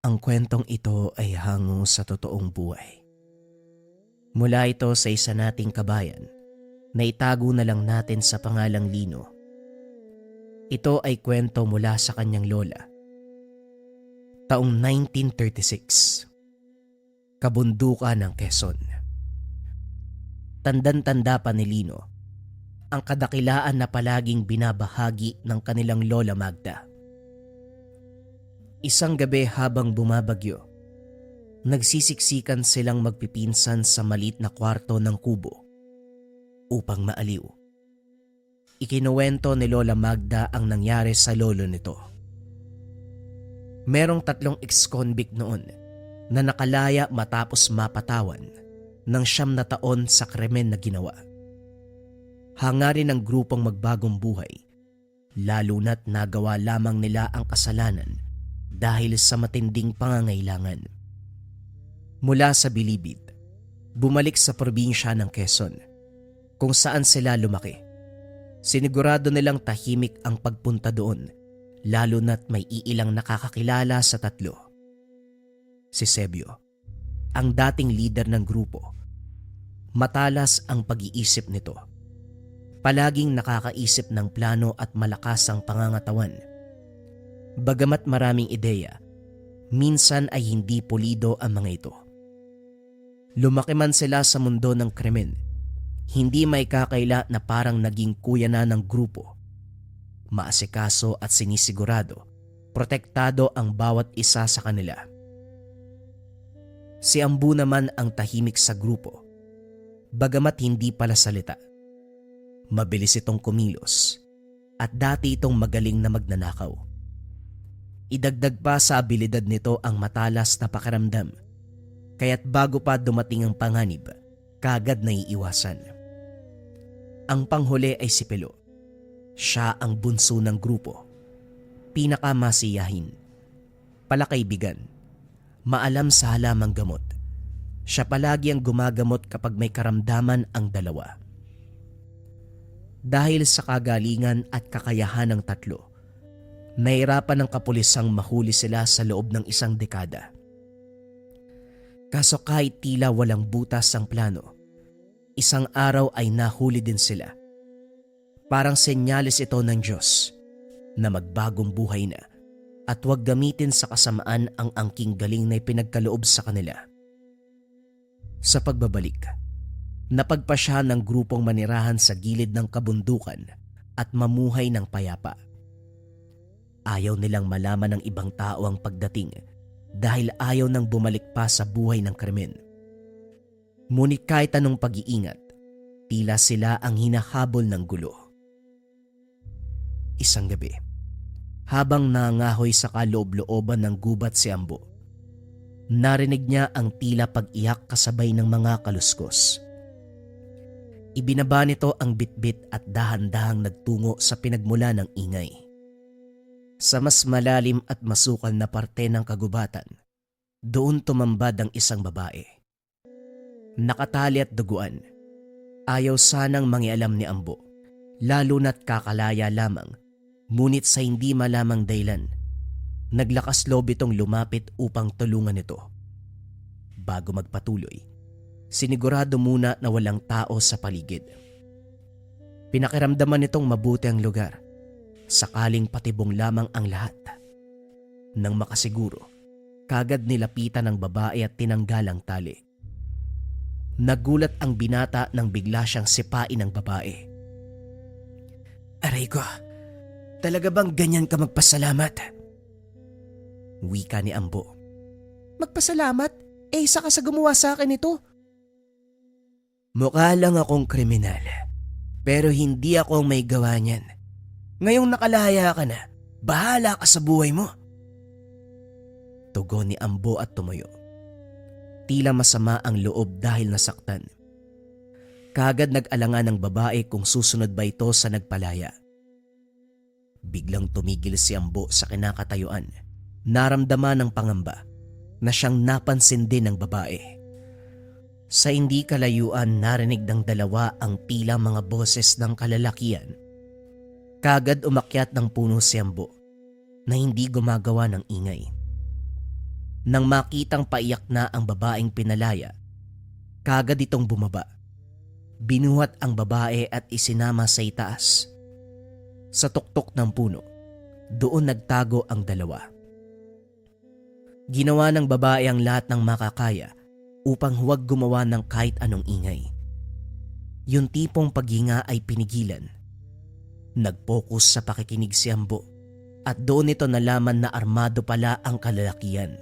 Ang kwentong ito ay hango sa totoong buhay. Mula ito sa isa nating kabayan na itago na lang natin sa pangalang Lino. Ito ay kwento mula sa kanyang lola. Taong 1936. Kabundukan ng Quezon. Tandan-tanda pa ni Lino ang kadakilaan na palaging binabahagi ng kanilang lola Magda. Isang gabi habang bumabagyo, nagsisiksikan silang magpipinsan sa maliit na kwarto ng kubo upang maaliw. Ikinuwento ni Lola Magda ang nangyari sa lolo nito. Merong 3 ex-convict noon na nakalaya matapos mapatawan ng 9 na taon sa krimen na ginawa. Hangarin ng grupong magbagong buhay, lalo na't nagawa lamang nila ang kasalanan dahil sa matinding pangangailangan. Mula sa Bilibid, bumalik sa probinsya ng Quezon, kung saan sila lumaki. Sinigurado nilang tahimik ang pagpunta doon, lalo na't may iilang nakakakilala sa 3. Si Sebio, ang dating leader ng grupo. Matalas ang pag-iisip nito. Palaging nakakaisip ng plano at malakas ang pangangatawan. Bagamat maraming ideya, minsan ay hindi pulido ang mga ito. Lumaki man sila sa mundo ng krimen, hindi may kakaila na parang naging kuya na ng grupo. Maasikaso at sinisigurado, protektado ang bawat isa sa kanila. Si Ambu naman ang tahimik sa grupo, bagamat hindi pala salita. Mabilis itong kumilos at dati itong magaling na magnanakaw. Idagdag pa sa abilidad nito ang matalas na pakiramdam, kaya't bago pa dumating ang panganib, kagad naiiwasan. Ang panghuli ay si Pelo. Siya ang bunso ng grupo, pinakamasiyahin, palakaibigan, maalam sa halamang gamot. Siya palagi ang gumagamot kapag may karamdaman ang dalawa. Dahil sa kagalingan at kakayahan ng 3, nahirapan ng kapulisang mahuli sila sa loob ng 1 dekada. Kaso kahit tila walang butas ang plano, isang araw ay nahuli din sila. Parang senyales ito ng Diyos na magbagong buhay na at huwag gamitin sa kasamaan ang angking galing na ipinagkaloob sa kanila. Sa pagbabalik, napagpasya ng grupong manirahan sa gilid ng kabundukan at mamuhay ng payapa. Ayaw nilang malaman ng ibang tao ang pagdating dahil ayaw nang bumalik pa sa buhay ng krimen. Ngunit kahit anong pag-iingat, tila sila ang hinahabol ng gulo. Isang gabi, habang nangangahoy sa kaloob-looban ng gubat si Ambo, narinig niya ang tila pag-iyak kasabay ng mga kaluskos. Ibinaba nito ang bitbit at dahan-dahang nagtungo sa pinagmula ng ingay. Sa mas malalim at masukal na parte ng kagubatan, doon tumambad ang isang babae. Nakatali at duguan. Ayaw sanang mangialam ni Ambo, lalo na't kakalaya lamang, ngunit sa hindi malamang dahilan, naglakas loob itong lumapit upang tulungan ito. Bago magpatuloy, sinigurado muna na walang tao sa paligid. Pinakiramdaman nitong mabuti ang lugar, sakaling patibong lamang ang lahat. Nang makasiguro, kagad nilapitan ng babae at tinanggal ang tali. Nagulat ang binata nang bigla siyang sipain ng babae. "Aray ko, talaga bang ganyan ka magpasalamat?" Wika ni Ambo. "Magpasalamat? Isa ka sa gumawa sa akin ito." "Mukha lang akong kriminal, pero hindi ako ang may gawa niyan. Ngayong nakalaya ka na, bahala ka sa buhay mo." Tugon ni Ambo at tumayo. Tila masama ang loob dahil nasaktan. Kagad nag-alangan ng babae kung susunod ba ito sa nagpalaya. Biglang tumigil si Ambo sa kinakatayuan. Naramdaman ng pangamba na siyang napansin din ng babae. Sa hindi kalayuan, narinig ng dalawa ang tila mga boses ng kalalakian. Kagad umakyat ng puno si Ambo na hindi gumagawa ng ingay. Nang makitang paiyak na ang babaeng pinalaya, kagad itong bumaba. Binuhat ang babae at isinama sa itaas. Sa tuktok ng puno, doon nagtago ang dalawa. Ginawa ng babae ang lahat ng makakaya upang huwag gumawa ng kahit anong ingay. Yung tipong paghinga ay pinigilan. Nag-focus sa pakikinig si Ambo at doon ito nalaman na armado pala ang kalalakihan.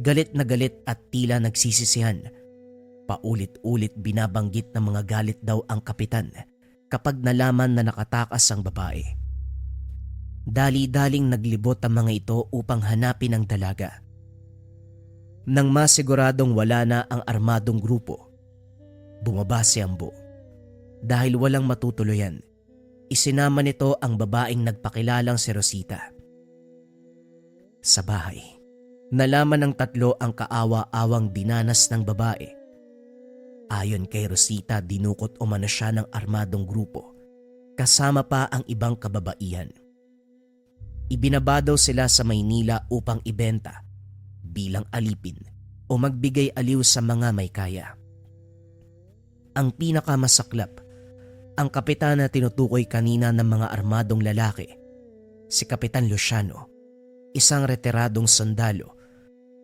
Galit na galit at tila nagsisisihan. Paulit-ulit binabanggit ng mga galit daw ang kapitan kapag nalaman na nakatakas ang babae. Dali-daling naglibot ang mga ito upang hanapin ang dalaga. Nang masiguradong wala na ang armadong grupo, bumaba si Ambo. Dahil walang matutuluyan, isinama nito ang babaeng nagpakilalang si Rosita. Sa bahay, nalaman ng tatlo ang kaawa-awang dinanas ng babae. Ayon kay Rosita, dinukot umano siya ng armadong grupo, kasama pa ang ibang kababaihan. Ibinaba daw sila sa Maynila upang ibenta bilang alipin o magbigay aliw sa mga may kaya. Ang pinakamasaklap, ang kapitan na tinutukoy kanina ng mga armadong lalaki, si Kapitan Luciano, isang retiradong sundalo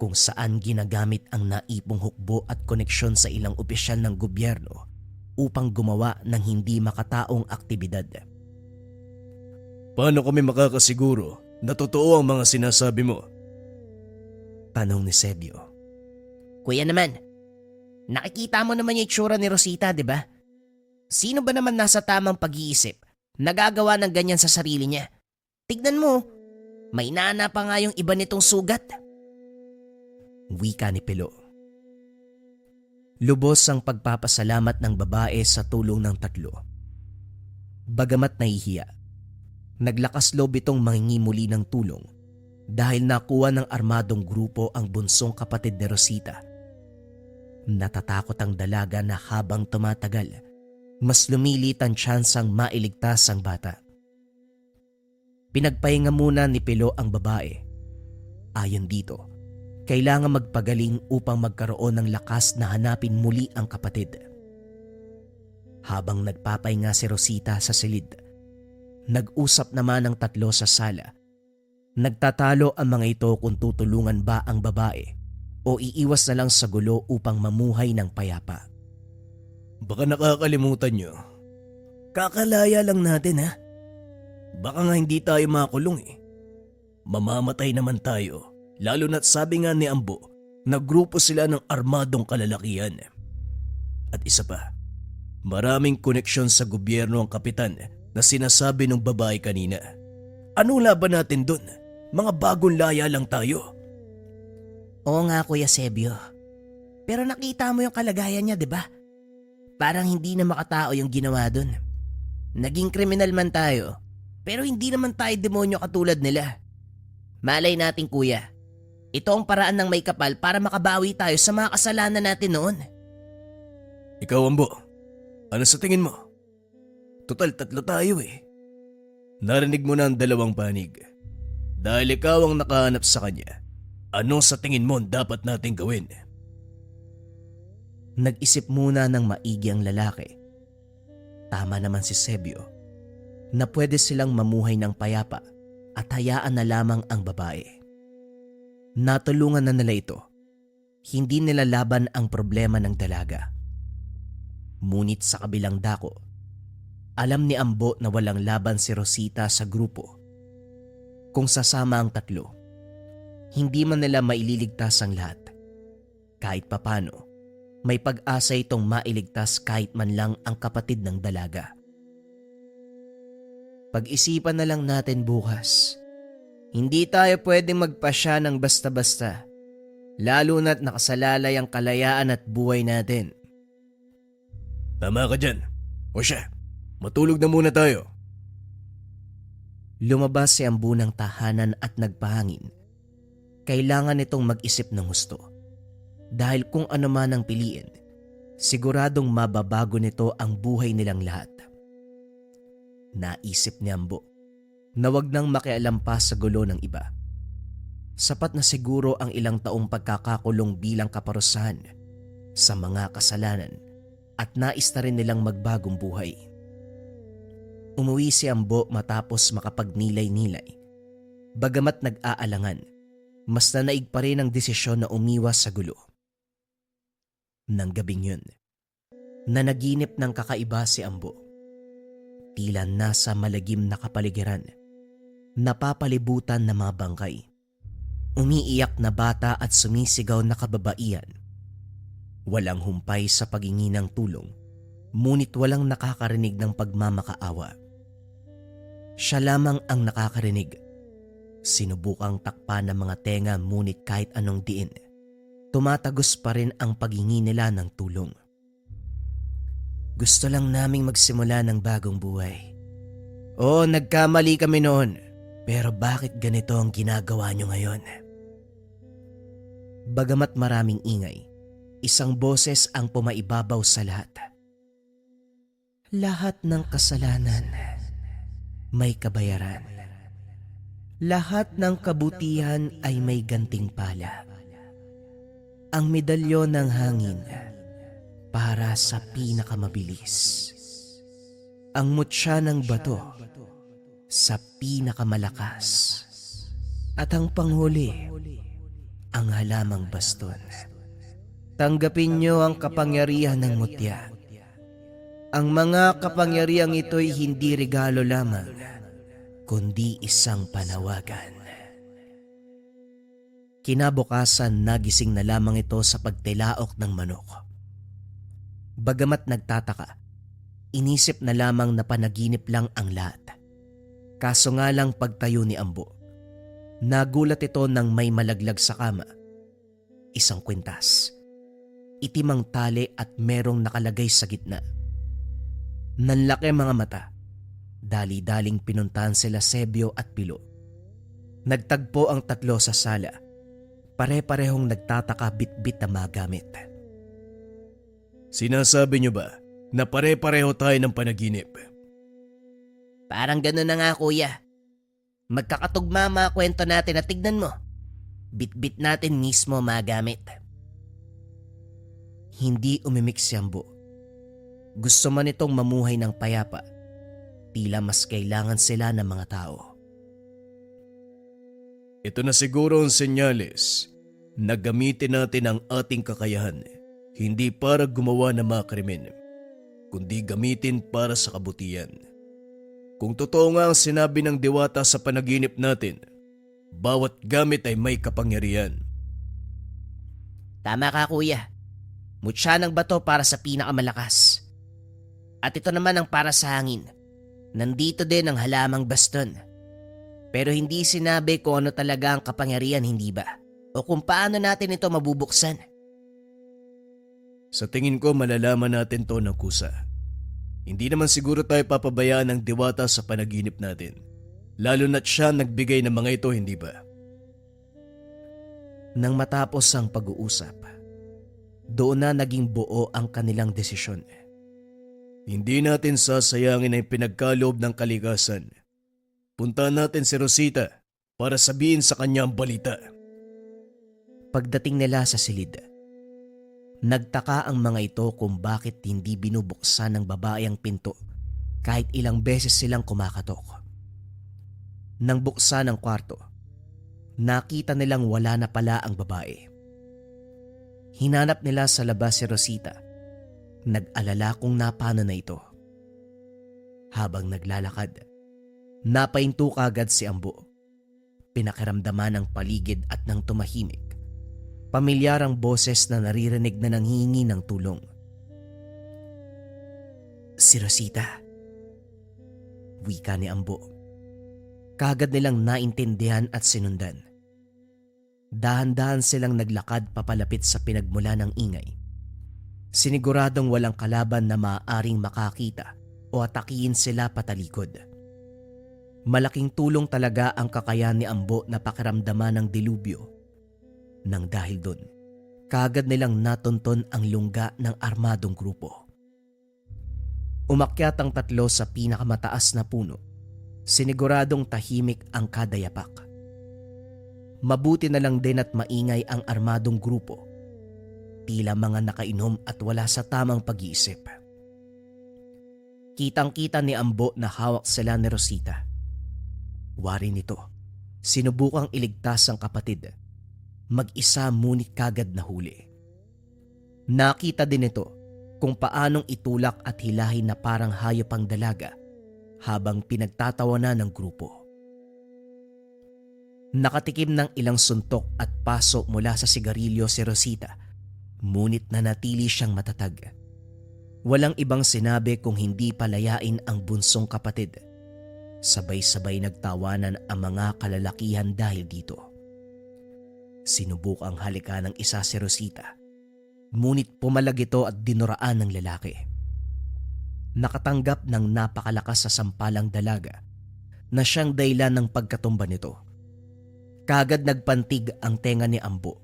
kung saan ginagamit ang naipong hukbo at koneksyon sa ilang opisyal ng gobyerno upang gumawa ng hindi makataong aktibidad. Paano kami makakasiguro na totoo ang mga sinasabi mo? Tanong ni Sebio. Kuya naman, nakikita mo naman yung itsura ni Rosita, di ba? Sino ba naman nasa tamang pag-iisip nagagawa ng ganyan sa sarili niya? Tignan mo, may nana pa nga yung iba nitong sugat. Wika ni Pilo. Lubos ang pagpapasalamat ng babae sa tulong ng tatlo. Bagamat nahihiya, naglakas loob itong manghingi muli ng tulong dahil nakuha ng armadong grupo ang bunsong kapatid ni Rosita. Natatakot ang dalaga na habang tumatagal, mas lumilit ang tsansang mailigtas ang bata. Pinagpahinga muna ni Pilo ang babae. Ayon dito, kailangan magpagaling upang magkaroon ng lakas na hanapin muli ang kapatid. Habang nagpapahinga si Rosita sa silid, nag-usap naman ang tatlo sa sala. Nagtatalo ang mga ito kung tutulungan ba ang babae o iiwas na lang sa gulo upang mamuhay ng payapa. Baka nakakalimutan nyo. Kakalaya lang natin ha. Baka nga hindi tayo makulong eh. Mamamatay naman tayo. Lalo na't sabi nga ni Ambo na grupo sila ng armadong kalalakihan. At isa pa, maraming koneksyon sa gobyerno ang kapitan na sinasabi ng babae kanina. Ano laban natin dun? Mga bagong laya lang tayo. Oo nga, Kuya Sebio. Pero nakita mo yung kalagayan niya, di ba? Parang hindi na makatao yung ginawa dun. Naging kriminal man tayo, pero hindi naman tayo demonyo katulad nila. Malay natin, Kuya. Ito ang paraan ng may kapal para makabawi tayo sa mga kasalanan natin noon. Ikaw, Ambo, ano sa tingin mo? Total, tatlo tayo eh. Narinig mo na ang dalawang panig. Dahil ikaw ang nakahanap sa kanya, ano sa tingin mo dapat nating gawin? Nag-isip muna ng maigi ang lalaki. Tama naman si Sebio na pwede silang mamuhay ng payapa at hayaan na lamang ang babae. Natulungan na nila ito. Hindi nila laban ang problema ng dalaga. Ngunit sa kabilang dako, alam ni Ambo na walang laban si Rosita sa grupo. Kung sasama ang tatlo, hindi man nila maililigtas ang lahat. Kahit papano, may pag-asa itong mailigtas kahit man lang ang kapatid ng dalaga. Pag-isipan na lang natin bukas. Hindi tayo pwedeng magpasya ng basta-basta, lalo na't nakasalalay ang kalayaan at buhay natin. Tama ka dyan. O siya, matulog na muna tayo. Lumabas si Ambo ng tahanan at nagpahangin. Kailangan nitong mag-isip ng husto. Dahil kung ano man ang piliin, siguradong mababago nito ang buhay nilang lahat. Naisip ni Ambo na wag nang makialam pa sa gulo ng iba. Sapat na siguro ang ilang taong pagkakakulong bilang kaparusahan sa mga kasalanan at nais na rin nilang magbagong buhay. Umuwi si Ambo matapos makapagnilay-nilay. Bagamat nag-aalangan, mas nanaig pa rin ang desisyon na umiwas sa gulo. Nang gabing yun, nanaginip ng kakaiba si Ambo. Tila nasa malagim na kapaligiran, napapalibutan ng mga bangkay. Umiiyak na bata at sumisigaw na kababaihan. Walang humpay sa paghingi ng tulong, ngunit walang nakakarinig ng pagmamakaawa. Siya lamang ang nakakarinig. Sinubukang takpan ng mga tenga ngunit kahit anong diin, tumatagos pa rin ang paghingi nila ng tulong. Gusto lang naming magsimula ng bagong buhay. Oo, nagkamali kami noon. Pero bakit ganito ang ginagawa nyo ngayon? Bagamat maraming ingay, isang boses ang pumaibabaw sa lahat. Lahat ng kasalanan may kabayaran. Lahat ng kabutihan ay may gantimpala. Ang medalyon ng hangin para sa pinakamabilis. Ang mutya ng bato sa pinakamalakas. At ang panghuli, ang halamang baston. Tanggapin niyo ang kapangyarihan ng mutya. Ang mga kapangyarihang ito'y hindi regalo lamang, kundi isang panawagan. Kinabukasan, nagising na lamang ito sa pagtilaok ng manok. Bagamat nagtataka, inisip na lamang na panaginip lang ang lahat. Kaso nga lang pagtayo ni Ambo, nagulat ito nang may malaglag sa kama. Isang kwintas, itimang tali at merong nakalagay sa gitna. Nanlaki mga mata, dali-daling pinuntahan sila Sebio at Pilo. Nagtagpo ang tatlo sa sala, pare-parehong nagtataka bitbit na magamit. Sinasabi niyo ba na pare-pareho tayo ng panaginip? Parang gano'n na nga kuya. Magkakatugma mga kwento natin at tignan mo. Bit-bit natin mismo magamit. Hindi umimik si Ambo. Gusto man itong mamuhay ng payapa, tila mas kailangan sila ng mga tao. Ito na siguro ang senyales na gamitin natin ang ating kakayahan, hindi para gumawa ng mga krimen, kundi gamitin para sa kabutihan. Kung totoo nga ang sinabi ng diwata sa panaginip natin, bawat gamit ay may kapangyarihan. Tama ka kuya. Mutya ng bato para sa pinakamalakas. At ito naman ang para sa hangin. Nandito din ang halamang baston. Pero hindi sinabi kung ano talaga ang kapangyarihan, hindi ba? O kung paano natin ito mabubuksan. Sa tingin ko malalaman natin to ng kusa. Hindi naman siguro tayo papabayaan ng diwata sa panaginip natin. Lalo na't siya nagbigay ng mga ito, hindi ba? Nang matapos ang pag-uusap, doon na naging buo ang kanilang desisyon. Hindi natin sasayangin ang pinagkaloob ng kalikasan. Puntahan natin si Rosita para sabihin sa kanya ang balita. Pagdating nila sa silid, nagtaka ang mga ito kung bakit hindi binubuksan ng babae ang pinto kahit ilang beses silang kumakatok. Nang buksan ang kwarto, nakita nilang wala na pala ang babae. Hinanap nila sa labas si Rosita. Nag-alala kung napano na ito. Habang naglalakad, napahinto kagad si Ambo. Pinakiramdaman ang paligid at nang tumahimik, pamilyar ang boses na naririnig na nanghihingi ng tulong. Si Rosita, wika ni Ambo. Kagad nilang naintindihan at sinundan. Dahan-dahan silang naglakad papalapit sa pinagmula ng ingay. Siniguradong walang kalaban na maaaring makakita o atakihin sila patalikod. Malaking tulong talaga ang kakayahan ni Ambo na pakiramdaman ng dilubyo. Nang dahil doon, kagad nilang natunton ang lungga ng armadong grupo. Umakyat ang tatlo sa pinakamataas na puno. Siniguradong tahimik ang kada yapak. Mabuti na lang din at maingay ang armadong grupo. Tila mga nakainom at wala sa tamang pag-iisip. Kitang-kita ni Ambo na hawak sila ni Rosita. Wari nito, sinubukang iligtas ang kapatid. Mag-isa ngunit kagad nahuli. Nakita din ito kung paanong itulak at hilahin na parang hayop ang dalaga habang pinagtatawanan ng grupo. Nakatikim ng ilang suntok at paso mula sa sigarilyo si Rosita, ngunit nanatili siyang matatag. Walang ibang sinabi kung hindi palayain ang bunsong kapatid. Sabay-sabay nagtawanan ang mga kalalakihan dahil dito. Sinubukang halikan ng isa si Rosita, ngunit pumalag ito at dinuraan ng lalaki. Nakatanggap ng napakalakas sa sampalang dalaga na siyang dahilan ng pagkatumba nito. Kagad nagpantig ang tenga ni Ambo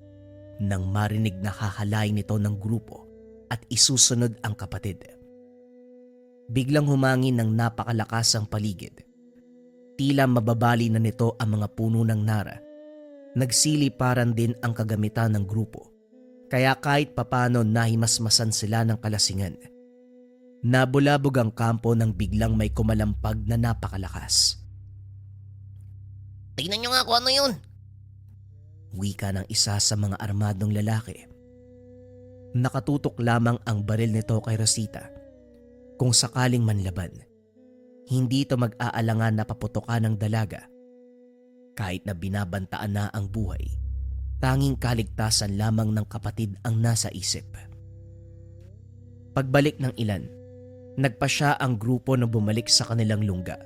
nang marinig na hahalayin nito ng grupo at isusunod ang kapatid. Biglang humangin ng napakalakas ang paligid. Tila mababali na nito ang mga puno ng nara. Nagsiliparan din ang kagamitan ng grupo, kaya kahit papano nahimasmasan sila ng kalasingan. Nabulabog ang kampo nang biglang may kumalampag na napakalakas. Tingnan nyo nga kung ano yun. Wika ng isa sa mga armadong lalaki. Nakatutok lamang ang baril nito kay Rosita. Kung sakaling manlaban, hindi ito mag-aalangan na paputokan ng dalaga. Kahit na binabantaan na ang buhay, tanging kaligtasan lamang ng kapatid ang nasa isip. Pagbalik ng ilan, nagpasya ang grupo na bumalik sa kanilang lungga.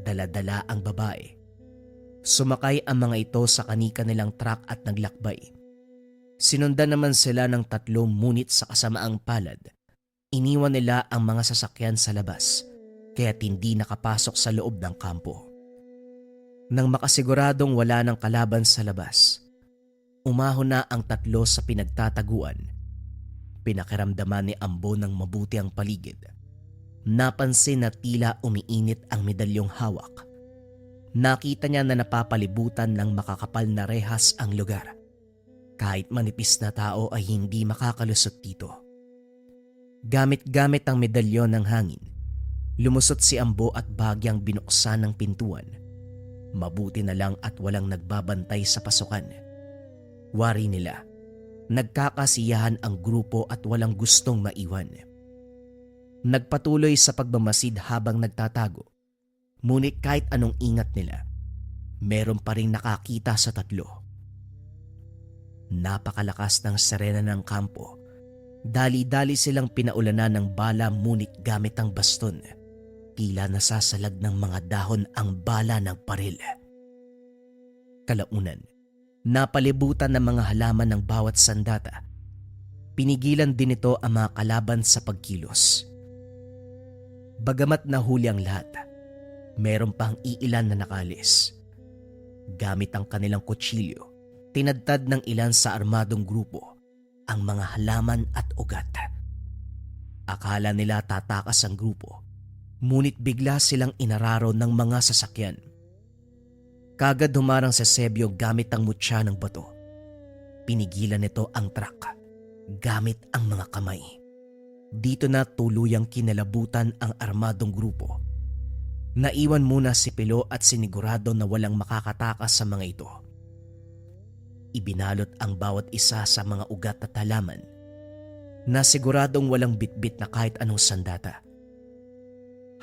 Dala-dala ang babae. Sumakay ang mga ito sa kani-kanilang truck at naglakbay. Sinundan naman sila ng 3 ngunit sa kasamaang palad. Iniwan nila ang mga sasakyan sa labas kaya't hindi nakapasok sa loob ng kampo. Nang makasiguradong wala ng kalaban sa labas, umahon na ang 3 sa pinagtataguan. Pinakiramdaman ni Ambo ng mabuti ang paligid. Napansin na tila umiinit ang medalyong hawak. Nakita niya na napapalibutan ng makakapal na rehas ang lugar. Kahit manipis na tao ay hindi makakalusot dito. Gamit-gamit ang medalyon ng hangin, lumusot si Ambo at bahagyang binuksan ng pintuan. Mabuti na lang at walang nagbabantay sa pasukan. Wari nila, nagkakasiyahan ang grupo at walang gustong maiwan. Nagpatuloy sa pagmamasid habang nagtatago. Ngunit kahit anong ingat nila, meron pa rin nakakita sa 3. Napakalakas ng serena ng kampo. Dali-dali silang pinaulanan ng bala ngunit gamit ang baston. Tila nasasalag ng mga dahon ang bala ng baril. Kalaunan, napalibutan ng mga halaman ng bawat sandata. Pinigilan din ito ang mga kalaban sa pagkilos. Bagamat nahuli ang lahat, meron pang iilan na nakalis. Gamit ang kanilang kutsilyo, tinadtad ng ilan sa armadong grupo ang mga halaman at ugat. Akala nila tatakas ang grupo, ngunit bigla silang inararo ng mga sasakyan. Kagad humarang si Sebio gamit ang mutya ng bato. Pinigilan nito ang truck gamit ang mga kamay. Dito na tuluyang kinalabutan ang armadong grupo. Naiwan muna si Pilo at sinigurado na walang makakatakas sa mga ito. Ibinalot ang bawat isa sa mga ugat at halaman na siguradong walang bitbit na kahit anong sandata.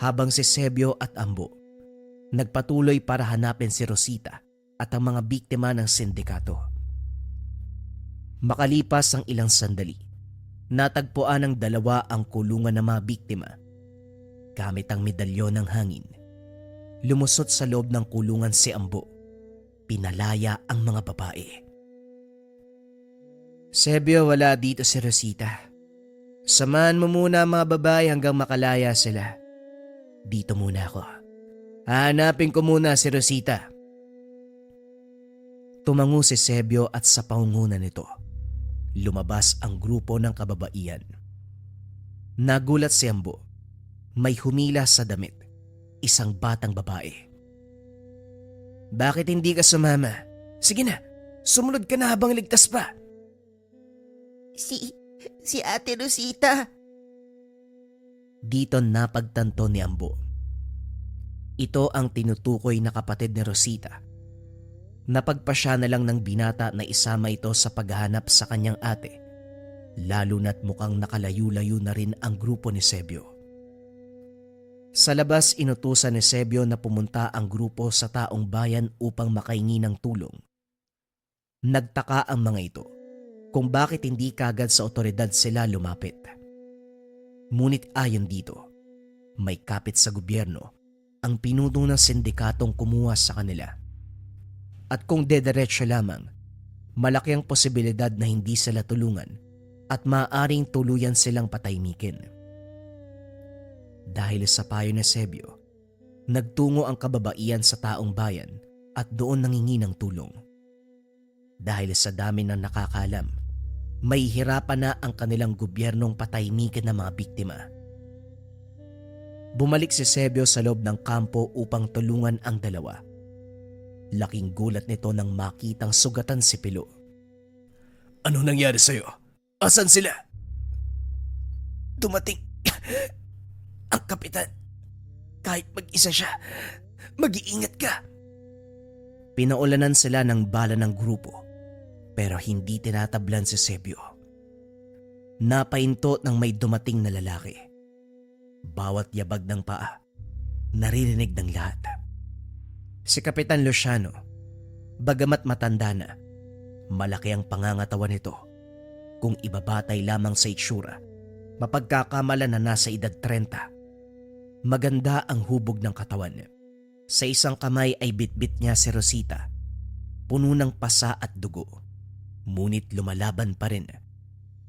Habang si Sebio at Ambo nagpatuloy para hanapin si Rosita at ang mga biktima ng sindikato. Makalipas ang ilang sandali, natagpuan ng 2 ang kulungan ng mga biktima. Gamit ang medalyon ng hangin, lumusot sa loob ng kulungan si Ambo. Pinalaya ang mga babae. Sebio, wala dito si Rosita. Samahan mo muna ang mga babae hanggang makalaya sila. Dito muna ako. Hahanapin ko muna si Rosita. Tumango si Sebio at sa pangunguna nito, lumabas ang grupo ng kababaihan. Nagulat si Ambo. May humila sa damit, isang batang babae. Bakit hindi ka sumama? Sige na, sumunod ka na habang ligtas pa. Si Ate Rosita. Dito napagtanto ni Ambo. Ito ang tinutukoy na kapatid ni Rosita. Napagpasya na lang ng binata na isama ito sa paghahanap sa kanyang ate, lalo na't mukhang nakalayo-layo na rin ang grupo ni Sebio. Sa labas, inutusan ni Sebio na pumunta ang grupo sa taong bayan upang makahingi ng tulong. Nagtaka ang mga ito kung bakit hindi kagad sa otoridad sila lumapit. Ngunit ayon dito, may kapit sa gobyerno ang pinuno ng sindikatong kumuha sa kanila. At kung dederecho lamang, malaki ang posibilidad na hindi sila tulungan at maaaring tuluyan silang patahimikin. Dahil sa payo ni Sebio, nagtungo ang kababaihan sa taong bayan at doon nangingi ng tulong. Dahil sa dami ng nakakalam, may hirapan na ang kanilang gobyernong patahimikin ng mga biktima. Bumalik si Sebio sa loob ng kampo upang tulungan ang dalawa. Laking gulat nito nang makitang sugatan si Pilo. Ano nangyari sa'yo? Asan sila? Dumating ang kapitan. Kahit mag-isa siya, mag-iingat ka. Pinaulanan sila ng bala ng grupo pero hindi tinatablan si Sebio. Napahinto nang may dumating na lalaki. Bawat yabag ng paa, naririnig ng lahat. Si Kapitan Luciano, bagamat matanda na, malaki ang pangangatawan nito. Kung ibabatay lamang sa itsura, mapagkakamala na nasa edad 30. Maganda ang hubog ng katawan. Sa isang kamay ay bitbit niya si Rosita, puno ng pasa at dugo. Ngunit lumalaban pa rin.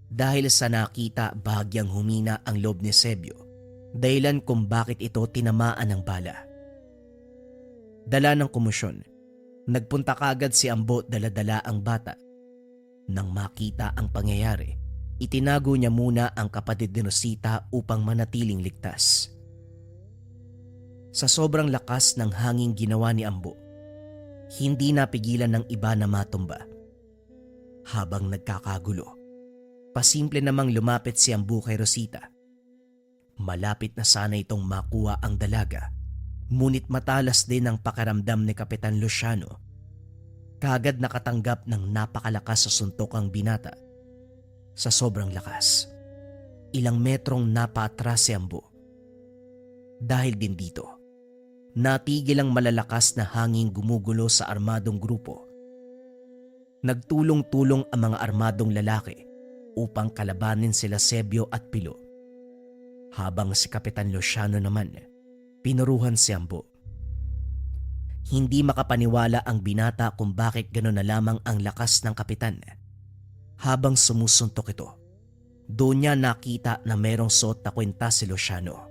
Dahil sa nakita, bahagyang humina ang loob ni Sebio, dahilan kung bakit ito tinamaan ng bala. Dala ng komosyon, nagpunta kaagad si Ambo dala-dala ang bata. Nang makita ang pangyayari, itinago niya muna ang kapatid ni Rosita upang manatiling ligtas. Sa sobrang lakas ng hanging ginawa ni Ambo, hindi napigilan ng iba na matumba. Habang nagkakagulo, pasimple namang lumapit si Ambo kay Rosita. Malapit na sana itong makuha ang dalaga, ngunit matalas din ang pakiramdam ni Kapitan Luciano. Kaagad nakatanggap ng napakalakas sa suntok ang binata. Sa sobrang lakas, ilang metrong napaatras si Ambo. Dahil din dito, natigil ang malalakas na hanging gumugulo sa armadong grupo. Nagtulong-tulong ang mga armadong lalaki upang kalabanin sila Sebio at Pilo. Habang si Kapitan Luciano naman, pinuruhan si Ambo. Hindi makapaniwala ang binata kung bakit gano'n na lamang ang lakas ng kapitan. Habang sumusuntok ito, doon niya nakita na merong suot na kwenta si Luciano.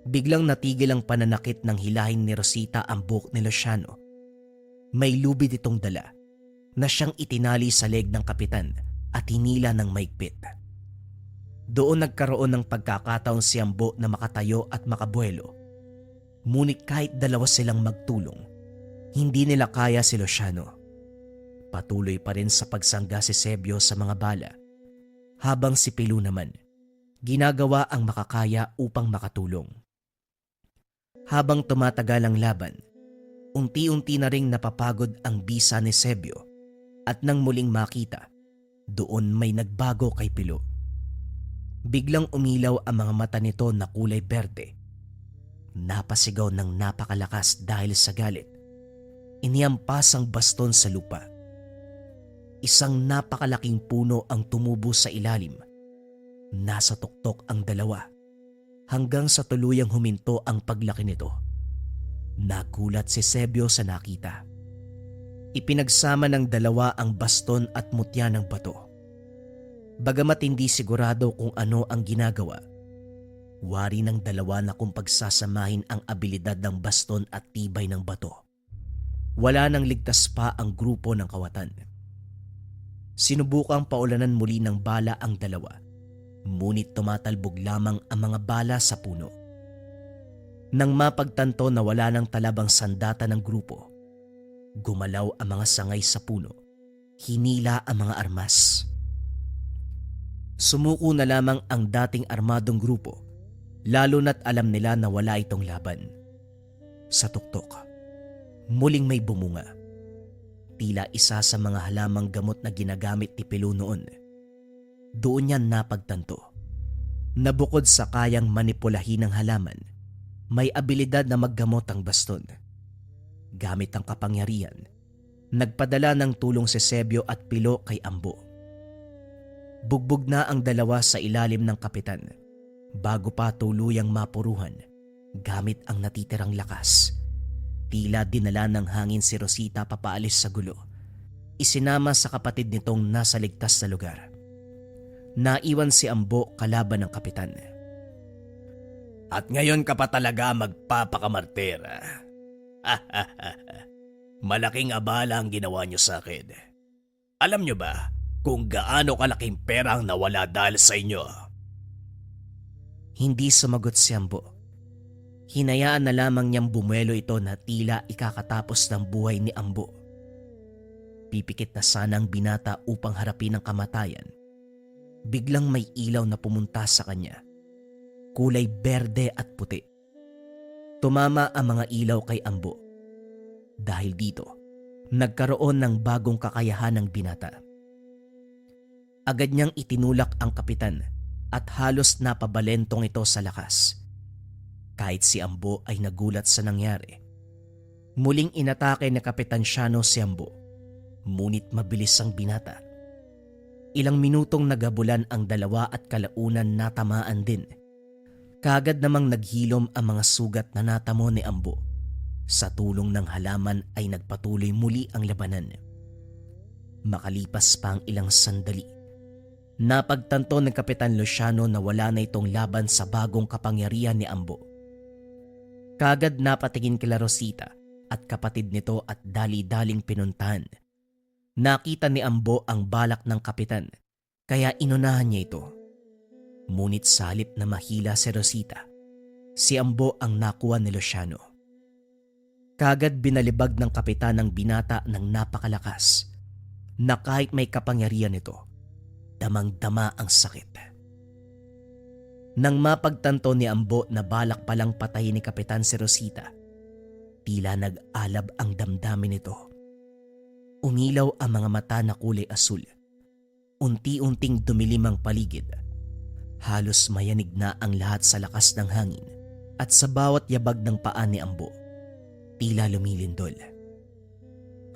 Biglang natigil ang pananakit ng hilahin ni Rosita ang buhok ni Luciano. May lubid itong dala na siyang itinali sa leg ng kapitan at hinila ng maigpit. Doon nagkaroon ng pagkakataon si Ambo na makatayo at makabuelo. Ngunit kahit dalawa silang magtulong, hindi nila kaya si Luciano. Patuloy pa rin sa pagsangga si Sebio sa mga bala, habang si Pilo naman, ginagawa ang makakaya upang makatulong. Habang tumatagal ang laban, unti-unti na ring napapagod ang bisa ni Sebio at nang muling makita, doon may nagbago kay Pilo. Biglang umilaw ang mga mata nito na kulay berde. Napasigaw ng napakalakas dahil sa galit. Iniampas ang baston sa lupa. Isang napakalaking puno ang tumubo sa ilalim. Nasa tuktok ang dalawa hanggang sa tuluyang huminto ang paglaki nito. Nagulat si Sebio sa nakita. Ipinagsama ng dalawa ang baston at mutya ng bato. Bagamat hindi sigurado kung ano ang ginagawa, wari ng dalawa na kung pagsasamahin ang abilidad ng baston at tibay ng bato. Wala nang ligtas pa ang grupo ng kawatan. Sinubukang paulanan muli ng bala ang dalawa, ngunit tumatalbog lamang ang mga bala sa puno. Nang mapagtanto na wala nang talabang sandata ng grupo, Gumalaw ang mga sangay sa puno. Hinila ang mga armas. Sumuko na lamang ang dating armadong grupo, lalo na't alam nila na wala itong laban. Sa tuktok, muling may bumunga. Tila isa sa mga halamang gamot na ginagamit ni Pilo noon. Doon niya napagtanto na bukod sa kayang manipulahin ng halaman, may abilidad na maggamot ang baston. Gamit ang kapangyarihan, nagpadala ng tulong si Sebio at Pilo kay Ambo. Bugbog na ang dalawa sa ilalim ng kapitan bago pa tuluyang mapuruhan gamit ang natitirang lakas. Tila dinala ng hangin si Rosita papaalis sa gulo. Isinama sa kapatid nitong nasa ligtas na lugar. Naiwan si Ambo kalaban ng kapitan. At ngayon ka pa talaga magpapakamartera. Malaking abala ang ginawa niyo sa akin. Alam niyo ba kung gaano kalaking pera ang nawala dahil sa inyo? Hindi sumagot si Ambo. Hinayaan na lamang niyang bumuelo ito na tila ikakatapos ng buhay ni Ambo. Pipikit na sana ang binata upang harapin ang kamatayan. Biglang may ilaw na pumunta sa kanya. Kulay berde at puti. Tumama ang mga ilaw kay Ambo. Dahil dito, nagkaroon ng bagong kakayahan ng binata. Agad niyang itinulak ang kapitan at halos napabalentong ito sa lakas. Kahit si Ambo ay nagulat sa nangyari. Muling inatake ni Kapitan Shano si Ambo, ngunit mabilis ang binata. Ilang minutong nagabulan ang dalawa at kalaunan natamaan din. Kaagad namang naghilom ang mga sugat na natamo ni Ambo. Sa tulong ng halaman ay nagpatuloy muli ang labanan. Makalipas pa ang ilang sandali, napagtanto ng Kapitan Luciano na wala na itong laban sa bagong kapangyarihan ni Ambo. Kaagad napatingin kila Rosita at kapatid nito at dali-daling pinuntahan. Nakita ni Ambo ang balak ng kapitan kaya inunahan niya ito. Ngunit sa halip na mahila si Rosita, si Ambo ang nakuha ni Luciano. Kaagad binalibag ng kapitan ng binata ng napakalakas na kahit may kapangyarihan ito, damang-dama ang sakit. Nang mapagtanto ni Ambo na balak palang patayin ni Kapitan si Rosita, tila nag-alab ang damdamin nito. Umilaw ang mga mata na kulay asul. Unti-unting dumilim ang paligid. Halos mayanig na ang lahat sa lakas ng hangin at sa bawat yabag ng paa ni Ambo, tila lumilindol.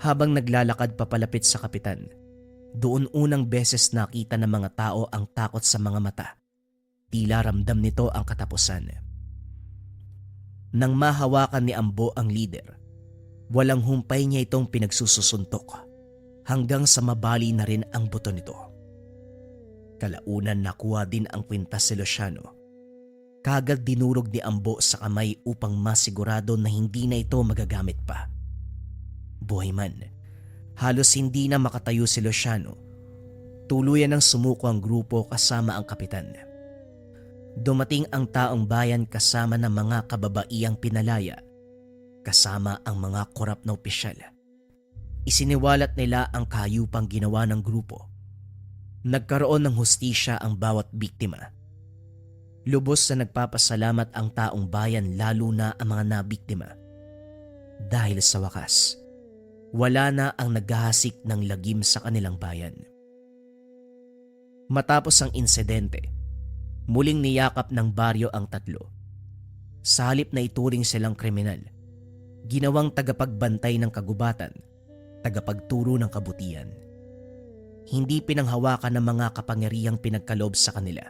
Habang naglalakad papalapit sa kapitan, doon unang beses nakita ng mga tao ang takot sa mga mata. Tila ramdam nito ang katapusan. Nang mahawakan ni Ambo ang lider, walang humpay niya itong pinagsususuntok hanggang sa mabali na rin ang buto nito. Kalaunan nakuha din ang kwintas si Luciano. Kaagad dinurog ni Ambo sa kamay upang masigurado na hindi na ito magagamit pa. Buhay man, halos hindi na makatayo si Luciano. Tuluyan ng sumuko ang grupo kasama ang kapitan. Dumating ang taong bayan kasama ng mga kababaihang pinalaya, kasama ang mga korap na opisyal. Isiniwalat nila ang kahayupang ginawa ng grupo. Nagkaroon ng hustisya ang bawat biktima. Lubos na nagpapasalamat ang taong bayan lalo na ang mga nabiktima. Dahil sa wakas, wala na ang naghahasik ng lagim sa kanilang bayan. Matapos ang insidente, muling niyakap ng baryo ang tatlo. Sa halip na ituring silang kriminal, ginawang tagapagbantay ng kagubatan, tagapagturo ng kabutihan. Hindi pinanghawakan ng mga kapangyarihang pinagkaloob sa kanila.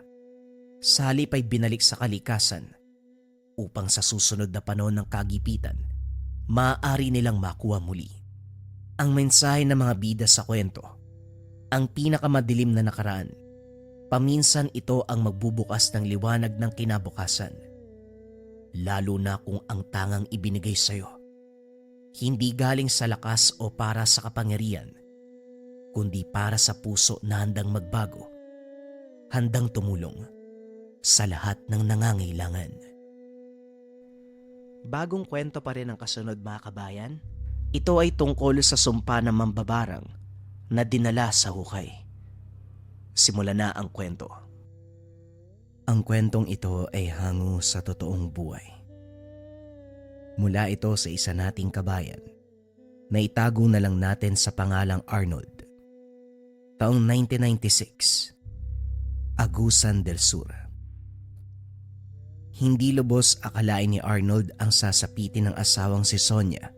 Sa halip ay binalik sa kalikasan upang sa susunod na panahon ng kagipitan, maaari nilang makuha muli. Ang mensahe ng mga bida sa kwento, ang pinakamadilim na nakaraan, paminsan ito ang magbubukas ng liwanag ng kinabukasan. Lalo na kung ang tangang ibinigay sa iyo, hindi galing sa lakas o para sa kapangyarihan, kundi para sa puso na handang magbago, handang tumulong sa lahat ng nangangailangan. Bagong kwento pa rin ang kasunod mga kabayan. Ito ay tungkol sa sumpa ng mambabarang na dinala sa hukay. Simula na ang kwento. Ang kwentong ito ay hango sa totoong buhay. Mula ito sa isa nating kabayan na itago na lang natin sa pangalang Arnold. Taong 1996, Agusan del Sur. Hindi lubos akalain ni Arnold ang sasapitin ng asawang si Sonia,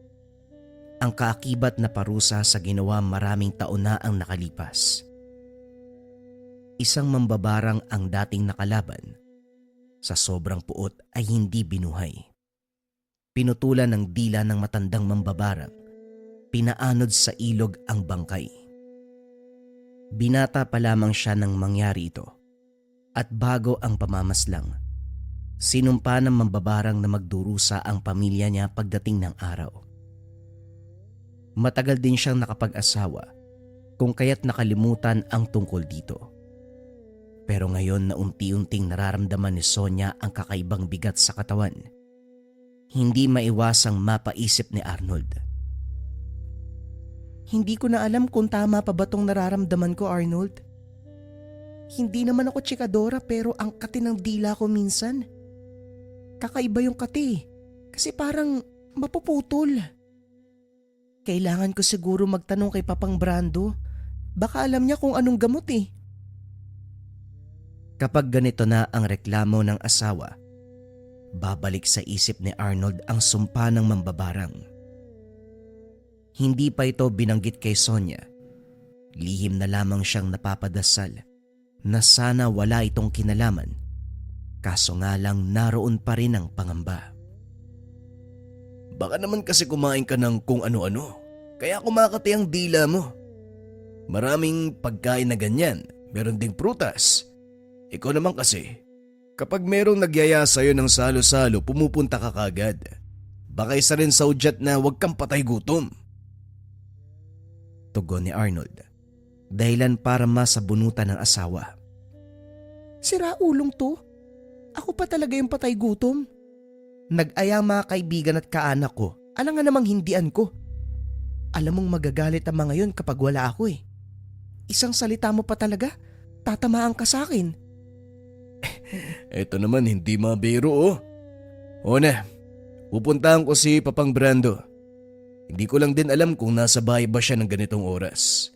ang kaakibat na parusa sa ginawa maraming taon na ang nakalipas. Isang mambabarang ang dating nakalaban, sa sobrang puot ay hindi binuhay. Pinutulan ng dila ng matandang mambabarang, pinaanod sa ilog ang bangkay. Binata pa lamang siya nang mangyari ito, at bago ang pamamaslang, sinumpa ng mambabarang na magdurusa ang pamilya niya pagdating ng araw. Matagal din siyang nakapag-asawa kung kaya't nakalimutan ang tungkol dito. Pero ngayon na unti-unting nararamdaman ni Sonia ang kakaibang bigat sa katawan, hindi maiwasang mapaisip ni Arnold. Hindi ko na alam kung tama pa ba tong nararamdaman ko, Arnold. Hindi naman ako tsikadora pero ang kati ng dila ko minsan. Kakaiba yung kati kasi parang mapuputol. Kailangan ko siguro magtanong kay Papang Brando. Baka alam niya kung anong gamot eh. Kapag ganito na ang reklamo ng asawa, babalik sa isip ni Arnold ang sumpa ng mambabarang. Hindi pa ito binanggit kay Sonia. Lihim na lamang siyang napapadasal na sana wala itong kinalaman. Kaso nga lang naroon pa rin ang pangamba. Baka naman kasi kumain ka ng kung ano-ano, kaya kumakati ang dila mo. Maraming pagkain na ganyan, meron ding prutas. Ikaw naman kasi, kapag merong nagyaya sa'yo ng salo-salo, pumupunta ka kagad. Baka isa rin sa udyat na huwag kang patay gutom. Tugon ni Arnold, dahilan para masabunutan ng asawa. Sira ulong to. Ako pa talaga yung patay gutom. Nag-aya mga kaibigan at kaanak ko, alam nga namang hindian ko. Alam mong magagalit ang mga yun kapag wala ako eh. Isang salita mo pa talaga, tatamaan ka sa akin. Eto naman hindi mabiro oh. O na, pupuntahan ko si Papang Brando. Hindi ko lang din alam kung nasa bahay ba siya ng ganitong oras.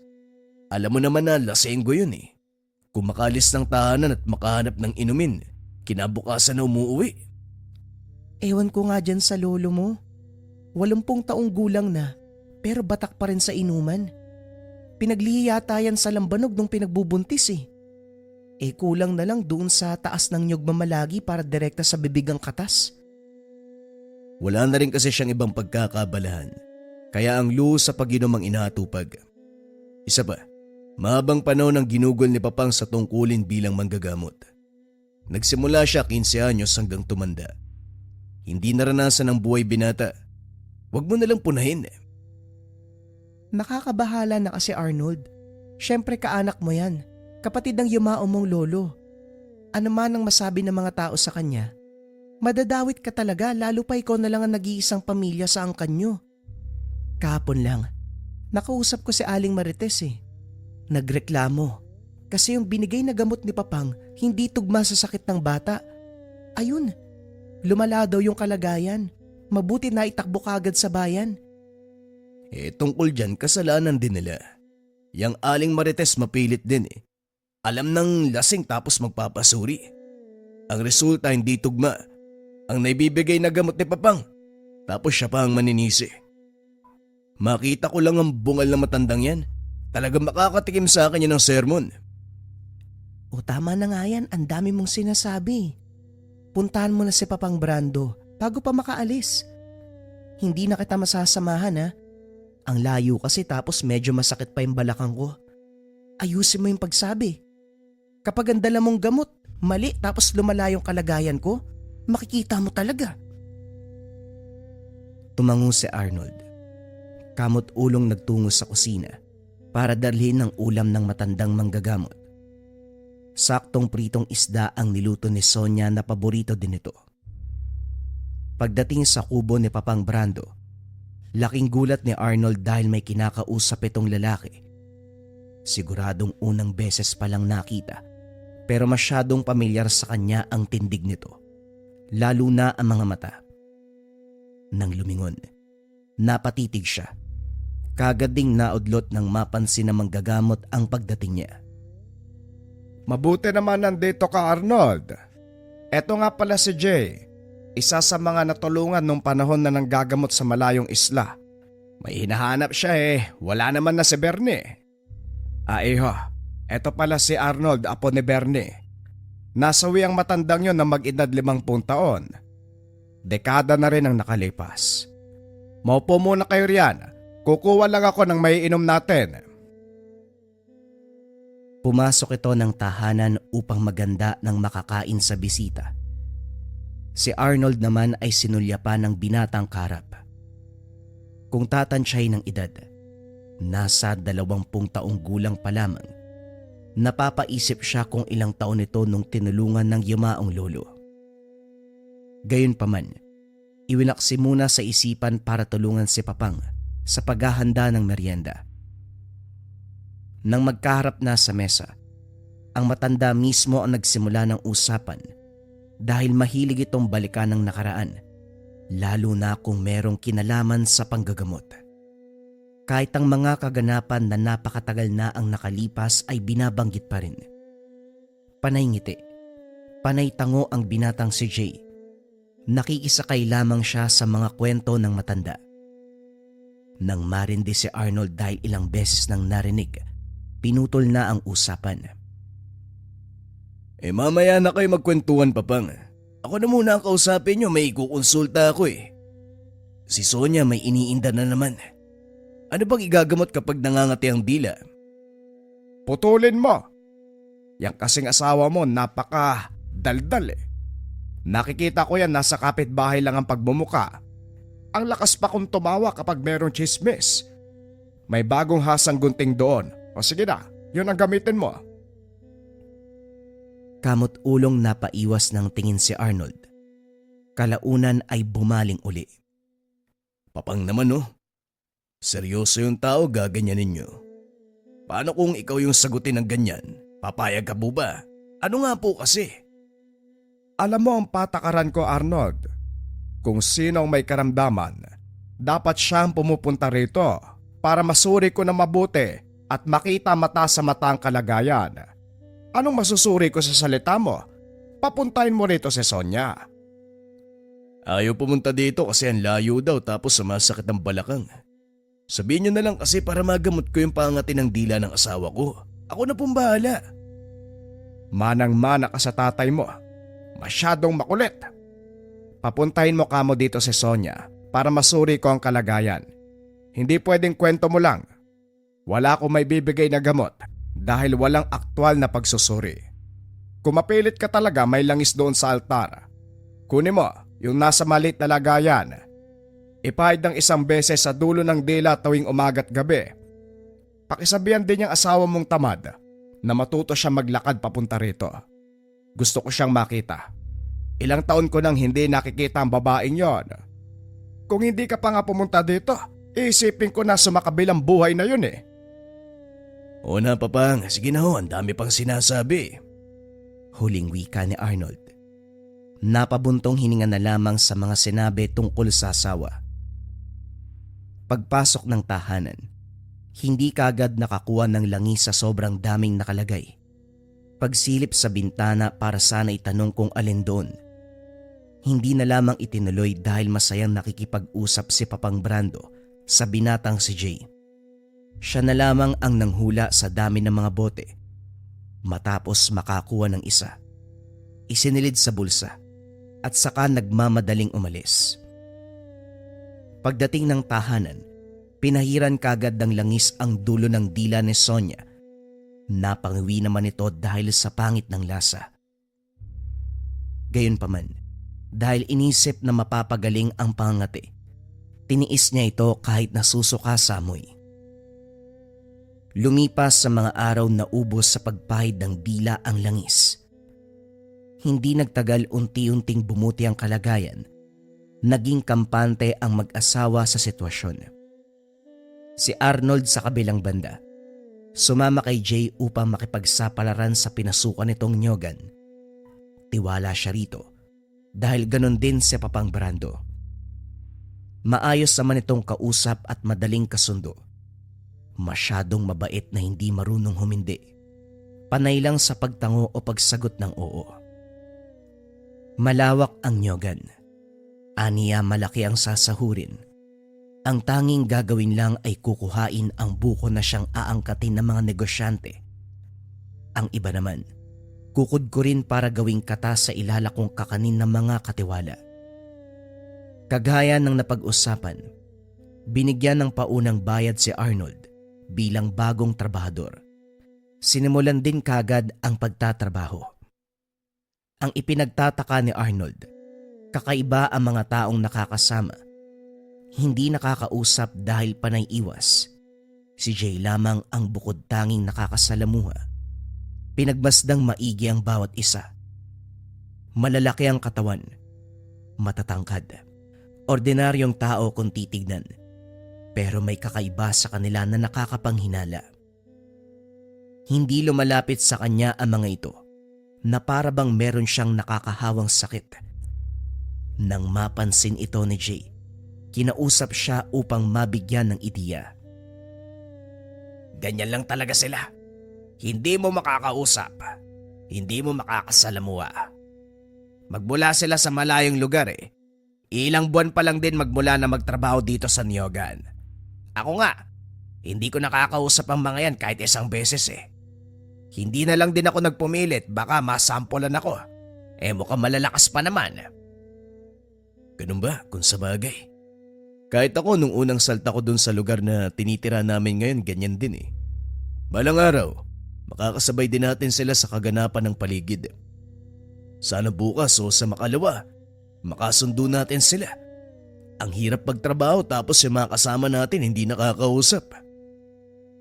Alam mo naman na lasenggo yun eh. Kung makalis ng tahanan at makahanap ng inumin, kinabukasan na umuwi. Ewan ko nga dyan sa lolo mo. 80 taong gulang na, pero batak pa rin sa inuman. Pinaglihi yata yan sa lambanog nung pinagbubuntis eh. Kulang na lang doon sa taas ng niyog mamalagi para direkta sa bibigang katas. Wala na rin kasi siyang ibang pagkakabalahan, kaya ang luho sa pag-inom ang inaatupag. Isa pa, mahabang panahon ang ginugol ni Papang sa tungkulin bilang manggagamot. Nagsimula siya 15 anyos hanggang tumanda. Hindi naranasan ng buhay binata. Huwag mo nalang punahin eh. Nakakabahala na kasi Arnold. Siyempre kaanak mo yan. Kapatid ng yumao mong lolo. Ano man ang masabi ng mga tao sa kanya, madadawit ka talaga lalo pa ikaw na lang ang nag-iisang pamilya sa angkan nyo. Kahapon lang, nakausap ko si Aling Marites eh. Nagreklamo kasi yung binigay na gamot ni Papang hindi tugma sa sakit ng bata. Ayun, lumala daw yung kalagayan. Mabuti na itakbo kagad sa bayan. Tungkol dyan kasalanan din nila. Yang Aling Marites mapilit din eh. Alam ng lasing tapos magpapasuri. Ang resulta hindi tugma. Ang naibibigay na gamot ni Papang. Tapos siya pa ang maninisi. Makita ko lang ang bungal na matandang yan. Talagang makakatikim sa akin yan ng sermon. O tama na nga yan, ang dami mong sinasabi. Puntahan mo na si Papang Brando bago pa makaalis. Hindi na kita masasamahan ha. Ang layo kasi tapos medyo masakit pa yung balakang ko. Ayusin mo yung pagsabi. Kapag ang dala mong gamot, mali tapos lumala yung kalagayan ko, makikita mo talaga. Tumango si Arnold. Kamot ulong nagtungo sa kusina para dalhin ng ulam ng matandang manggagamot. Saktong pritong isda ang niluto ni Sonia na paborito din ito. Pagdating sa kubo ni Papang Brando, Laking gulat ni Arnold dahil may kinakausap itong lalaki. Siguradong unang beses palang nakita, pero masyadong pamilyar sa kanya ang tindig nito, lalo na ang mga mata. Nang lumingon, napatitig siya. Kagad ding naudlot nang mapansin na manggagamot ang pagdating niya. Mabuti naman nandito ka, Arnold. Eto nga pala si Jay, isa sa mga natulungan nung panahon na nanggagamot sa malayong isla. May hinahanap siya wala naman na si Bernie. Iho, eto pala si Arnold, apo ni Bernie. Nasawi ang matandang yon na mag-edad 50 taon. Dekada na rin ang nakalipas. Maupo muna kayo riyan, kukuha lang ako ng maiinom natin. Pumasok ito ng tahanan upang maganda ng makakain sa bisita. Si Arnold naman ay sinulyapan ng binatang karap. Kung tatansyahin ng edad, nasa 20 taong gulang pa lamang. Napapaisip siya kung ilang taon ito nung tinulungan ng yumaong lolo. Gayunpaman, iwinaksi muna sa isipan para tulungan si Papang sa paghahanda ng merienda. Nang magkaharap na sa mesa, ang matanda mismo ang nagsimula ng usapan dahil mahilig itong balikan ng nakaraan, lalo na kung merong kinalaman sa panggagamot. Kahit ang mga kaganapan na napakatagal na ang nakalipas ay binabanggit pa rin. Panay ngiti, panay tango ang binatang si Jay. Nakikisakay lamang siya sa mga kwento ng matanda. Nang marindi si Arnold dahil ilang beses nang narinig, pinutol na ang usapan. Mamaya na kayo magkwentuhan, Papang. Ako na muna ang kausapin nyo, may ikukonsulta ako Si Sonia may iniinda na naman. Ano bang igagamot kapag nangangati ang dila? Putulin mo. Yang kasing asawa mo napaka daldal Nakikita ko yan nasa kapitbahay lang ang pagmumuka. Ang lakas pa kong tumawa kapag merong chismis. May bagong hasang gunting doon. O sige na, yun ang gamitin mo. Kamot ulong napaiwas ng tingin si Arnold. Kalaunan ay bumaling uli. Papang naman seryoso yung tao, gaganyanin nyo. Paano kung ikaw yung sagutin ng ganyan? Papayag ka po ba? Ano nga po kasi? Alam mo ang patakaran ko, Arnold. Kung sinong may karamdaman, dapat siyang pumupunta rito para masuri ko na mabuti at makita mata sa mata ang kalagayan. Anong masusuri ko sa salita mo? Papuntahin mo rito si Sonia. Ayaw pumunta dito kasi ang layo daw tapos sumasakit ang balakang. Sabihin nyo na lang kasi para magamot ko yung pangati ng dila ng asawa ko. Ako na pong bahala. Manang-mana ka sa tatay mo. Masyadong makulit. Papuntahin mo kamo dito si Sonia para masuri ko ang kalagayan. Hindi pwedeng kwento mo lang. Wala akong may bibigay na gamot dahil walang aktwal na pagsusuri. Kung mapilit ka talaga, may langis doon sa altar. Kunin mo yung nasa maliit na lagayan. Ipahid ng 1 beses sa dulo ng dila tuwing umaga't gabi. Pakisabihan din yung asawa mong tamad na matuto siya maglakad papunta rito. Gusto ko siyang makita. Ilang taon ko nang hindi nakikita ang babaeng yon. Kung hindi ka pa nga pumunta dito, isipin ko na sumakabilang buhay na yun O na, Papang, sige na ang dami pang sinasabi. Huling wika ni Arnold. Napabuntong hininga na lamang sa mga sinabi tungkol sa asawa. Pagpasok ng tahanan, hindi kaagad nakakuha ng langis sa sobrang daming nakalagay. Pagsilip sa bintana para sana itanong kung alin doon. Hindi na lamang itinuloy dahil masayang nakikipag-usap si Papang Brando sa binatang si Jay. Siya na lamang ang nanghula sa dami ng mga bote. Matapos makakuha ng isa, isinilid sa bulsa at saka nagmamadaling umalis. Pagdating ng tahanan, pinahiran kagad ng langis ang dulo ng dila ni Sonia. Napangiwi naman ito dahil sa pangit ng lasa. Gayunpaman, dahil inisip na mapapagaling ang pangati, tiniis niya ito kahit nasusuka sa amoy. Lumipas sa mga araw na ubos sa pagpahid ng dila ang langis. Hindi nagtagal, unti-unting bumuti ang kalagayan Naging kampante ang mag-asawa sa sitwasyon. Si Arnold sa kabilang banda, sumama kay Jay upang makipagsapalaran sa pinasukan nitong Nyogan. Tiwala siya rito dahil ganon din si Papang Brando. Maayos naman itong kausap at madaling kasundo. Masyadong mabait na hindi marunong humindi. Panay lang sa pagtango o pagsagot ng oo. Malawak ang Nyogan. Aniya malaki ang sasahurin. Ang tanging gagawin lang ay kukuhain ang buko na siyang aangkatin ng mga negosyante. Ang iba naman, kukudkurin para gawing kata sa ilalakong kakanin ng mga katiwala. Kagaya ng napag-usapan, binigyan ng paunang bayad si Arnold bilang bagong trabahador. Sinimulan din kagad ang pagtatrabaho. Ang ipinagtataka ni Arnold, kakaiba ang mga taong nakakasama. Hindi nakakausap dahil panay iwas. Si Jay lamang ang bukod tanging nakakasalamuha. Pinagmasdang maigi ang bawat isa. Malalaki ang katawan, matatangkad. Ordinaryong tao kung titignan, pero may kakaiba sa kanila na nakakapanghinala. Hindi lumalapit sa kanya ang mga ito na para bang meron siyang nakakahawang sakit. Nang mapansin ito ni Jay, kinausap siya upang mabigyan ng ideya. Ganyan lang talaga sila. Hindi mo makakausap. Hindi mo makakasalamuha. Magmula sila sa malayong lugar eh. Ilang buwan pa lang din magmula na magtrabaho dito sa Nyogan. Ako nga, hindi ko nakakausap ang mga yan kahit isang beses eh. Hindi na lang din ako nagpumilit, baka masampulan ako. Mukhang malalakas pa naman. Ganun ba kung sa bagay? Kahit ako nung unang salta ko dun sa lugar na tinitira namin ngayon, ganyan din eh. Balang araw, makakasabay din natin sila sa kaganapan ng paligid. Sana bukas o sa makalawa, makasundo natin sila. Ang hirap pagtrabaho tapos yung mga kasama natin hindi nakakausap.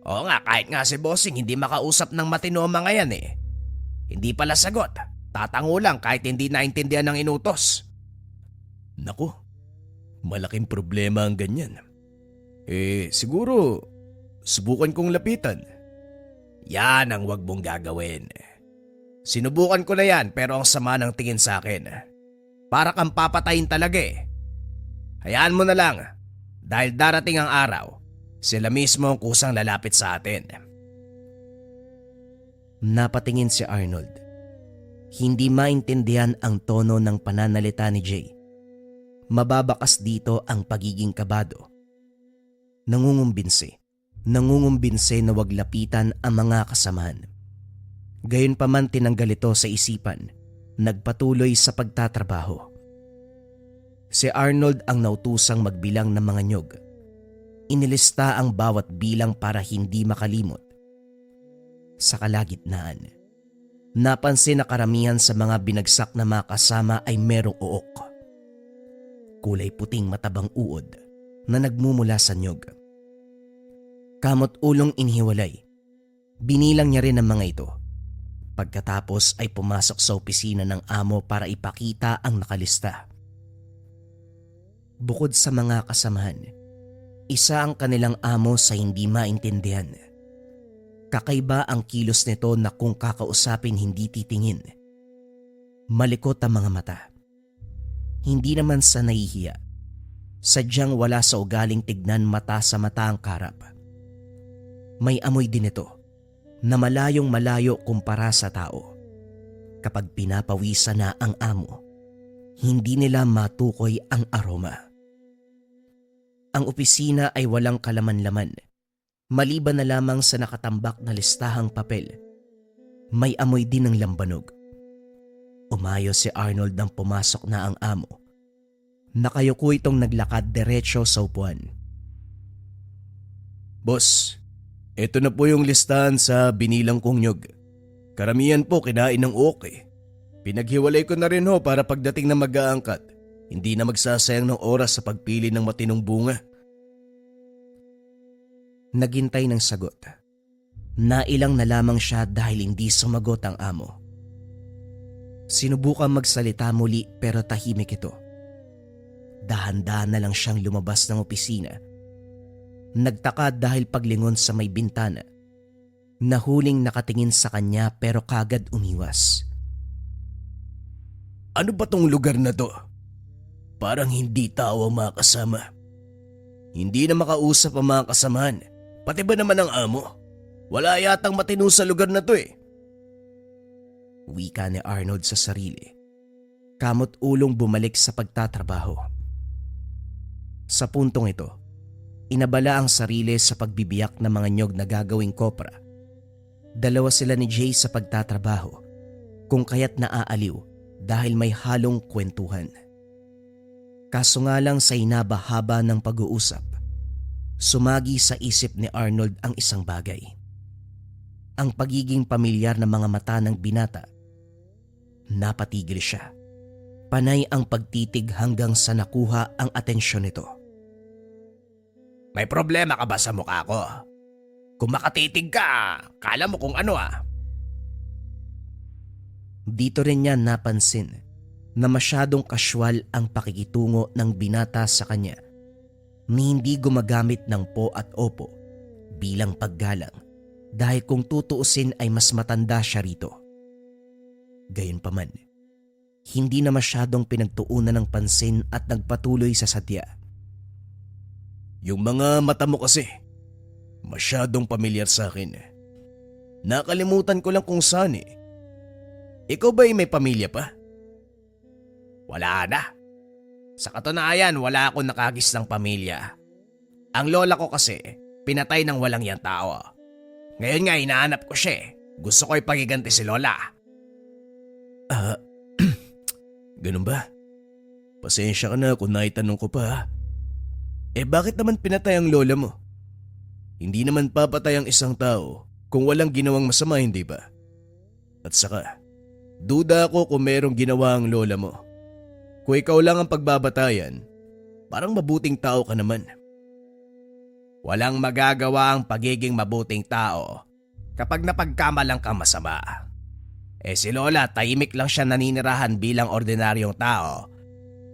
Oo nga, kahit nga si Bossing hindi makausap ng matino ang mga yan eh. Hindi pala sagot. Tatango lang kahit hindi naintindihan ng inutos. Naku, malaking problema ang ganyan. Siguro, subukan kong lapitan. Yan ang wag mong gagawin. Sinubukan ko na yan pero ang sama ng tingin sa akin. Para kang papatayin talaga eh. Hayaan mo na lang dahil darating ang araw, sila mismo ang kusang lalapit sa atin. Napatingin si Arnold. Hindi maintindihan ang tono ng pananalita ni Jay. Mababakas dito ang pagiging kabado. Nangungumbinsi na wag lapitan ang mga kasamahan. Gayunpaman tinanggal ito sa isipan, nagpatuloy sa pagtatrabaho. Si Arnold ang nautusang magbilang ng mga nyog. Inilista ang bawat bilang para hindi makalimot. Sa kalagitnaan, napansin na karamihan sa mga binagsak na mga kasama ay merong uok. Kulay puting matabang uod na nagmumula sa nyog. Kamot ulong inihiwalay, binilang niya rin ang mga ito. Pagkatapos ay pumasok sa opisina ng amo para ipakita ang nakalista. Bukod sa mga kasamahan, isa ang kanilang amo sa hindi maintindihan. Kakaiba ang kilos nito na kung kakausapin hindi titingin. Malikot ang mga mata. Hindi naman sa nahihiya. Sadyang wala sa ugaling tignan mata sa mata ang karap. May amoy din ito na malayong malayo kumpara sa tao. Kapag pinapawisan na ang amo, hindi nila matukoy ang aroma. Ang opisina ay walang kalaman-laman, maliban na lamang sa nakatambak na listahang papel. May amoy din ng lambanog. Umayos si Arnold nang pumasok na ang amo. Nakayuko itong naglakad diretso sa upuan. Boss, eto na po yung listahan sa binilang kong nyog. Karamihan po kinain ng uok eh. Pinaghiwalay ko na rin ho para pagdating na mag-aangkat, hindi na magsasayang ng oras sa pagpili ng matinong bunga. Naghintay ng sagot. Nailang na lamang siya dahil hindi sumagot ang amo. Sinubukan magsalita muli pero tahimik ito. Dahan-dahan na lang siyang lumabas ng opisina. Nagtaka dahil paglingon sa may bintana, nahuling nakatingin sa kanya pero kagad umiwas. Ano ba tong lugar na to? Parang hindi tao ang mga kasama. Hindi na makausap ang mga kasamahan. Pati ba naman ang amo? Wala yatang matino sa lugar na to eh. Wika ni Arnold sa sarili. Kamot ulong bumalik sa pagtatrabaho. Sa puntong ito, inabala ang sarili sa pagbibiyak ng mga nyog na gagawing kopra. Dalawa sila ni Jay sa pagtatrabaho, kung kaya't naaaliw dahil may halong kwentuhan. Kaso nga lang sa hinaba-haba ng pag-uusap, sumagi sa isip ni Arnold ang isang bagay. Ang pagiging pamilyar ng mga mata ng binata. Napatigil siya. Panay ang pagtitig hanggang sa nakuha ang atensyon nito. May problema ka ba sa mukha ko? Kung makatitig ka, kala mo kung ano ah. Dito rin niya napansin na masyadong kasywal ang pakikitungo ng binata sa kanya ni hindi gumagamit ng po at opo bilang paggalang dahil kung tutuusin ay mas matanda siya rito. Gayunpaman, hindi na masyadong pinagtuunan ng pansin at nagpatuloy sa sadya. Yung mga mata mo kasi, masyadong pamilyar sa akin. Nakalimutan ko lang kung saan eh. Ikaw ba'y may pamilya pa? Wala na. Sa katunayan, wala akong nakagis ng pamilya. Ang lola ko kasi, pinatay ng walang yang tao. Ngayon nga, hinahanap ko siya eh. Gusto ko ipagiganti si lola. Ganun ba? Pasensya ka na kung naitanong ko pa. Bakit naman pinatay ang lola mo? Hindi naman papatay ang isang tao kung walang ginawang masama, hindi ba? At saka, duda ako kung merong ginawa ang lola mo. Kung ikaw lang ang pagbabatayan, parang mabuting tao ka naman. Walang magagawa ang pagiging mabuting tao kapag napagkamalang kang masama. Si lola, tahimik lang siya naninirahan bilang ordinaryong tao,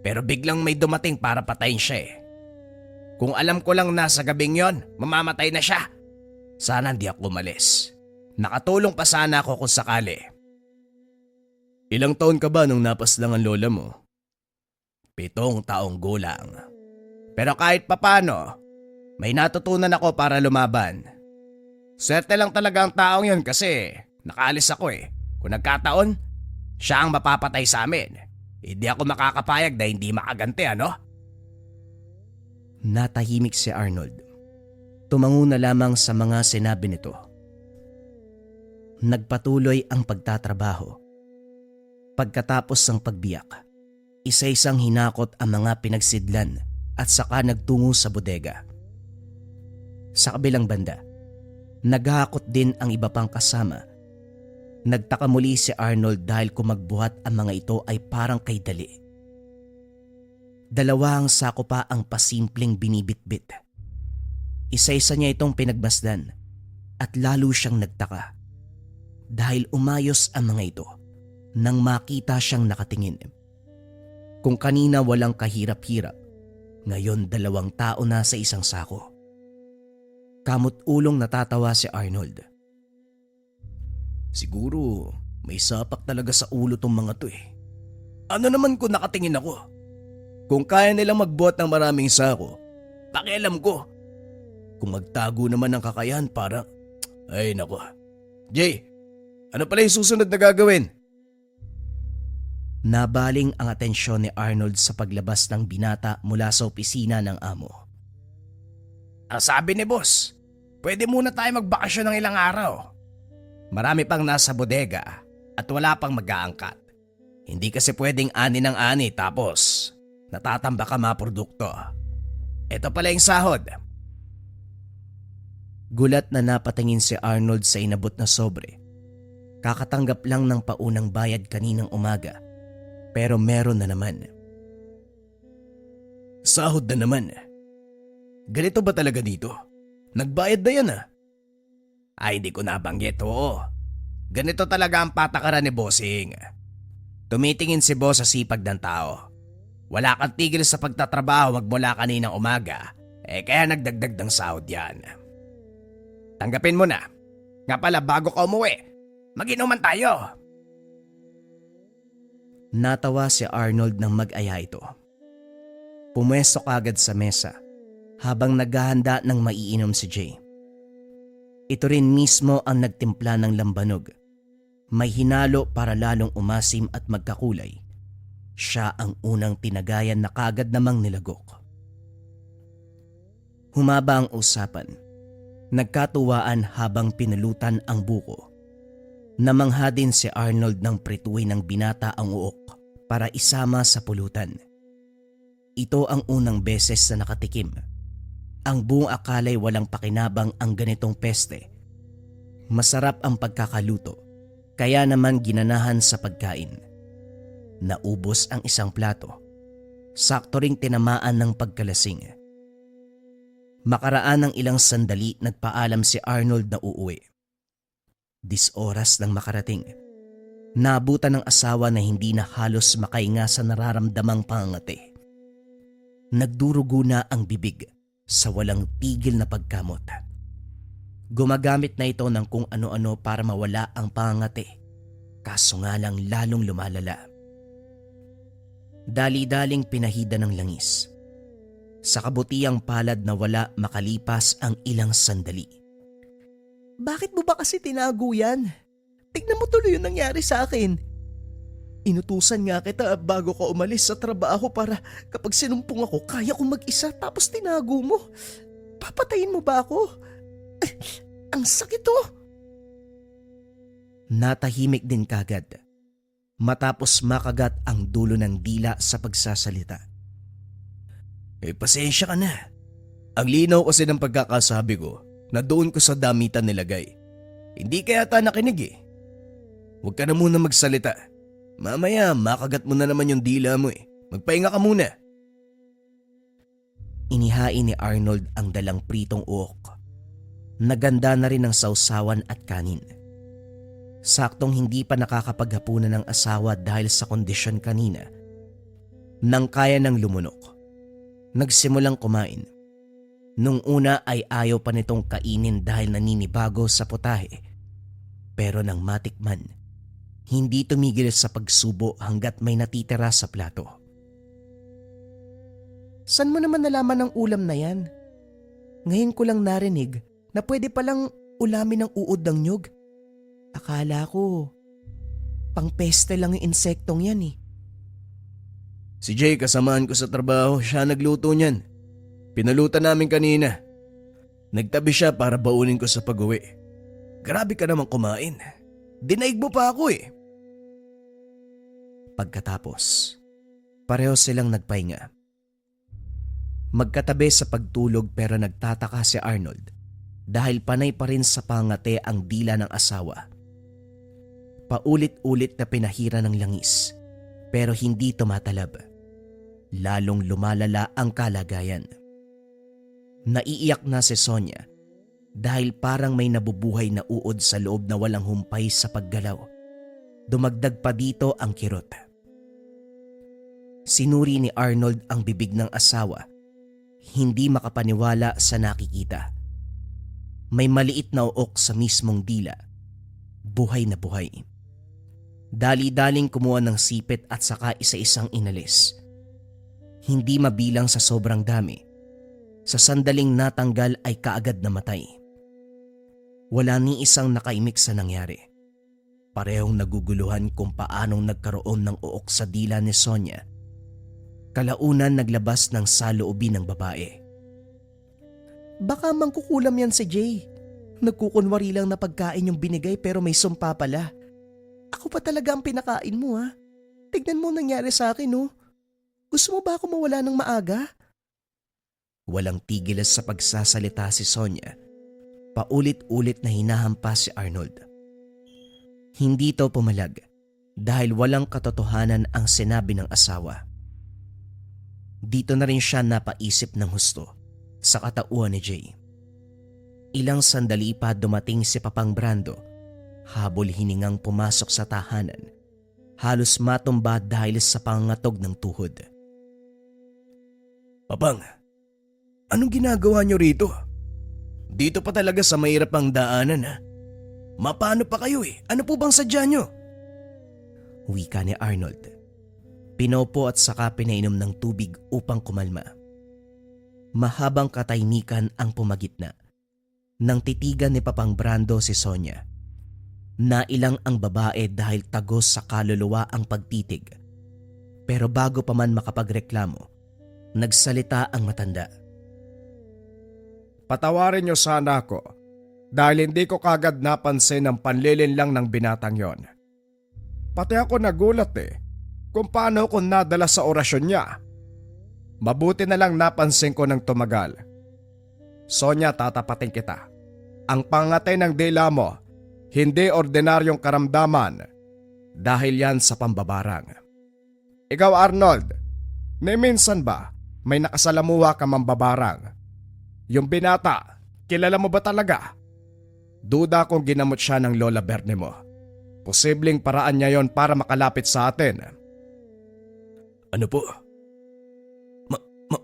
pero biglang may dumating para patayin siya eh. Kung alam ko lang na sa gabing yon, mamamatay na siya. Sana hindi ako umalis. Nakatulong pa sana ako kung sakali. Ilang taon ka ba nung napaslang ang lola mo? 7 taong gulang. Pero kahit papano, may natutunan ako para lumaban. Swerte lang talaga ang taong yon kasi nakaalis ako eh. Kung nagkataon, siya ang mapapatay sa amin. Hindi ako makakapayag na hindi makaganti, ano? Natahimik si Arnold. Tumango na lamang sa mga sinabi nito. Nagpatuloy ang pagtatrabaho. Pagkatapos ng pagbiyak, isa-isang hinakot ang mga pinagsidlan at saka nagtungo sa bodega. Sa kabilang banda, naghahakot din ang iba pang kasama. Nagtaka muli si Arnold dahil kung magbuhat ang mga ito ay parang kay dali. Dalawang sako pa ang pasimpleng binibitbit. Isa-isa niya itong pinagmasdan at lalo siyang nagtaka dahil umayos ang mga ito nang makita siyang nakatingin. Kung kanina walang kahirap-hirap, ngayon 2 tao na sa isang sako. Kamot-ulong natatawa si Arnold. Siguro may sapak talaga sa ulo tong mga to eh. Ano naman kung nakatingin ako? Kung kaya nilang magbuhat ng maraming sako, pakialam ko. Kung magtago naman ng kakayahan para... Ay nako. Jay, ano pala yung susunod na gagawin? Nabaling ang atensyon ni Arnold sa paglabas ng binata mula sa opisina ng amo. Ang sabi ni boss, pwede muna tayo magbakasyon ng ilang araw. Marami pang nasa bodega at wala pang mag-aangkat. Hindi kasi pwedeng ani ng ani tapos natatambak ang mga produkto. Ito pala yung sahod. Gulat na napatingin si Arnold sa inabot na sobre. Kakatanggap lang ng paunang bayad kaninang umaga. Pero meron na naman. Sahod na naman. Ganito ba talaga dito? Nagbayad na yan ah. Ay, di ko nabanggit, oo. Ganito talaga ang patakaran ni bossing. Tumitingin si boss sa sipag ng tao. Wala kang tigil sa pagtatrabaho magmula kaninang umaga, kaya nagdagdag ng sahod yan. Tanggapin mo na. Nga pala bago ka umuwi, mag-inuman tayo. Natawa si Arnold nang mag-aya ito. Pumwesto kagad sa mesa habang naghahanda ng maiinom si Jay. Ito rin mismo ang nagtimpla ng lambanog. May hinalo para lalong umasim at magkakulay. Siya ang unang tinagayan na kagad namang nilagok. Humaba ang usapan. Nagkatuwaan habang pinulutan ang buko. Namangha din si Arnold ng prituin ng binata ang uok para isama sa pulutan. Ito ang unang beses na nakatikim. Ang buong akala'y walang pakinabang ang ganitong peste. Masarap ang pagkakaluto, kaya naman ginanahan sa pagkain. Naubos ang isang plato. Sakto ring tinamaan ng pagkalasing. Makaraan ng ilang sandali nagpaalam si Arnold na uuwi. 10 oras nang makarating. Naabutan ng asawa na hindi na halos makahinga sa nararamdamang pangangati. Nagdurugo na ang bibig sa walang tigil na pagkamot. Gumagamit na ito ng kung ano-ano para mawala ang pangangati, kaso nga lang lalong lumalala. Dali-daling pinahida ng langis. Sa kabutiang palad na wala makalipas ang ilang sandali. Bakit mo ba kasi tinago yan? Tignan mo tuloy yung nangyari sa akin. Inutusan nga kita bago ka umalis sa trabaho para kapag sinumpong ako, kaya kong mag-isa tapos tinago mo. Papatayin mo ba ako? Ang sakit oh! Natahimik din kagad matapos makagat ang dulo ng dila sa pagsasalita. Pasensya ka na. Ang linaw kasi ng pagkakasabi ko na doon ko sa damitan nilagay. Hindi kaya ata nakinig eh. Huwag ka na muna magsalita. Mamaya makagat mo na naman yung dila mo eh. Magpahinga ka muna. Inihain ni Arnold ang dalang pritong uok. Naganda na rin ang sausawan at kanin. Saktong hindi pa nakakapaghapunan ng asawa dahil sa kondisyon kanina. Nang kaya ng lumunok. Nagsimulang kumain. Nung una ay ayaw pa nitong kainin dahil naninibago sa putahe. Pero nang matikman, hindi tumigil sa pagsubo hanggat may natitira sa plato. San mo naman nalaman ng ulam na yan? Ngayon ko lang narinig na pwede palang ulamin ng uod ng nyug. Akala ko, pangpeste lang yung insektong yan eh. Si Jay kasamahan ko sa trabaho, siya nagluto niyan. Pinalutan namin kanina. Nagtabi siya para baunin ko sa pag-uwi. Grabe ka naman kumain. Dinaig mo pa ako eh. Pagkatapos, pareho silang nagpahinga. Magkatabi sa pagtulog pero nagtataka si Arnold dahil panay pa rin sa pangate ang dila ng asawa. Paulit-ulit na pinahira ng langis pero hindi tumatalab. Lalong lumalala ang kalagayan. Naiiyak na si Sonia dahil parang may nabubuhay na uod sa loob na walang humpay sa paggalaw. Dumagdag pa dito ang kirot. Sinuri ni Arnold ang bibig ng asawa. Hindi makapaniwala sa nakikita. May maliit na uok sa mismong dila. Buhay na buhay. Dali-daling kumuha ng sipit at saka isa-isang inalis. Hindi mabilang sa sobrang dami. Sa sandaling natanggal ay kaagad namatay. Wala ni isang nakaimik sa nangyari. Parehong naguguluhan kung paanong nagkaroon ng uok sa dila ni Sonia. Kalaunan naglabas ng saloobin ng babae. Baka mangkukulam yan si Jay. Nagkukunwari lang na pagkain yung binigay pero may sumpa pala. Ako pa talaga ang pinakain mo ha. Tignan mo nangyari sa akin oh. Gusto mo ba ako mawala ng maaga? Walang tigil sa pagsasalita si Sonia. Paulit-ulit na hinahampas si Arnold. Hindi ito pumalag dahil walang katotohanan ang sinabi ng asawa. Dito na rin siya napaisip ng husto sa katauhan ni Jay. Ilang sandali pa dumating si Papang Brando. Habol hiningang pumasok sa tahanan. Halos matumba dahil sa pangatog ng tuhod. Papang, anong ginagawa nyo rito? Dito pa talaga sa mahirap ang daanan ha? Mapano pa kayo eh? Ano po bang sadya nyo? Wika ni Arnold. Pinopo at saka pinainom ng tubig upang kumalma. Mahabang katahimikan ang pumagitna. Nang titigan ni Papang Brando si Sonia. Nailang ang babae dahil tagos sa kaluluwa ang pagtitig. Pero bago pa man makapagreklamo, nagsalita ang matanda. Patawarin niyo sana ako dahil hindi ko kagad napansin ang panlilinlang ng binatang yon. Pati ako nagulat kung paano ko nadala sa orasyon niya. Mabuti na lang napansin ko ng tumagal. Sonia, tatapatin kita. Ang pangatay ng dila mo, hindi ordinaryong karamdaman dahil yan sa pambabarang. Ikaw Arnold, may minsan ba may nakasalamuha ka mambabarang? Yung binata, kilala mo ba talaga? Duda kung ginamot siya ng Lola Berne mo. Posibleng paraan niya yon para makalapit sa atin. Ano po?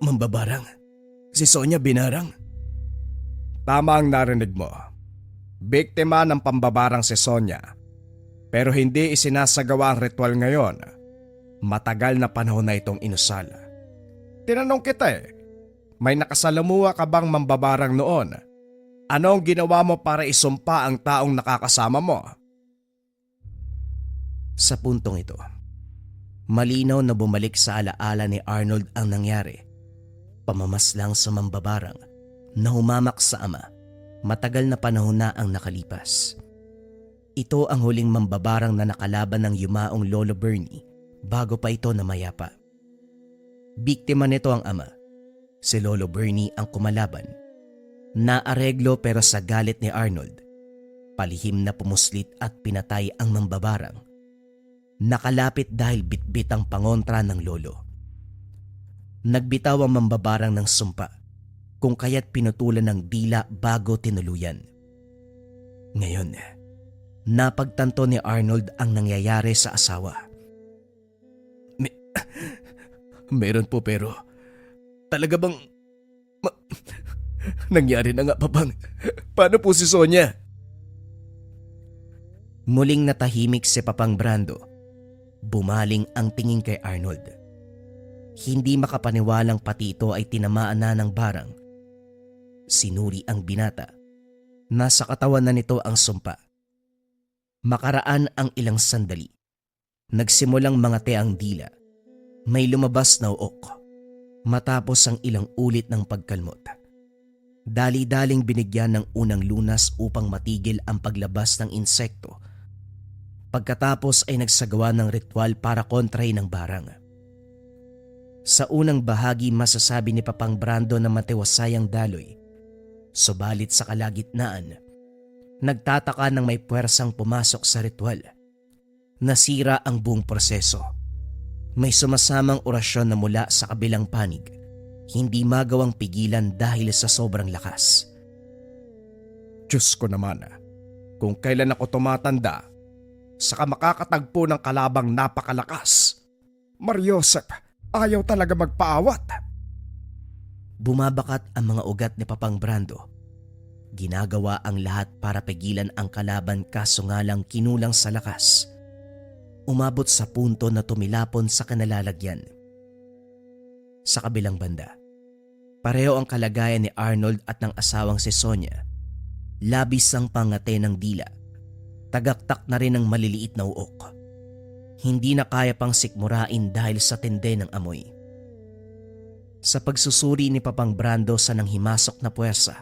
Mambabarang? Si Sonia binarang? Tama ang narinig mo. Biktima ng pambabarang si Sonia. Pero hindi isinasagawa ang ritual ngayon. Matagal na panahon na itong inusal. Tinanong kita may nakasalamuha ka bang mambabarang noon? Ano ang ginawa mo para isumpa ang taong nakakasama mo? Sa puntong ito, malinaw na bumalik sa alaala ni Arnold ang nangyari. Pamamaslang sa mambabarang na humamak sa ama. Matagal na panahon na ang nakalipas. Ito ang huling mambabarang na nakalaban ng yumaong Lolo Bernie bago pa ito namayapa. Biktima nito ang ama. Si Lolo Bernie ang kumalaban. Naareglo pero sa galit ni Arnold, palihim na pumuslit at pinatay ang mambabarang. Nakalapit dahil bitbit ang pangontra ng lolo. Nagbitaw ang mambabarang ng sumpa kung kaya't pinutulan ng dila bago tinuluyan. Ngayon, napagtanto ni Arnold ang nangyayari sa asawa. Meron po pero talaga bang nangyari na nga papang? Paano po si Sonia? Muling natahimik si Papang Brando. Bumaling ang tingin kay Arnold. Hindi makapaniwalang pati ito ay tinamaan na ng barang. Sinuri ang binata. Nasa katawan na nito ang sumpa. Makaraan ang ilang sandali. Nagsimulang mangate ang dila. May lumabas na uok. Matapos ang ilang ulit ng pagkalmot. Dali-daling binigyan ng unang lunas upang matigil ang paglabas ng insekto. Pagkatapos ay nagsagawa ng ritual para kontrahin ng barang. Sa unang bahagi masasabi ni Papang Brando na matiwasay ang daloy. Subalit sa kalagitnaan, nagtataka ng may puwersang pumasok sa ritual. Nasira ang buong proseso. May sumasamang orasyon na mula sa kabilang panig. Hindi magawang pigilan dahil sa sobrang lakas. Diyos ko naman, kung kailan ako tumatanda, saka makakatagpo ng kalabang napakalakas. Mariosep, ayaw talaga magpaawat. Bumabakat ang mga ugat ni Papang Brando. Ginagawa ang lahat para pigilan ang kalaban kaso nga lang kinulang sa lakas. Umabot sa punto na tumilapon sa kanalalagyan. Sa kabilang banda, pareho ang kalagayan ni Arnold at ng asawang si Sonia. Labis ang pangate ng dila. Tagaktak na rin ang maliliit na uok. Hindi na kaya pang sikmurain dahil sa tindi ng amoy. Sa pagsusuri ni Papang Brando sa nanghimasok na puwersa,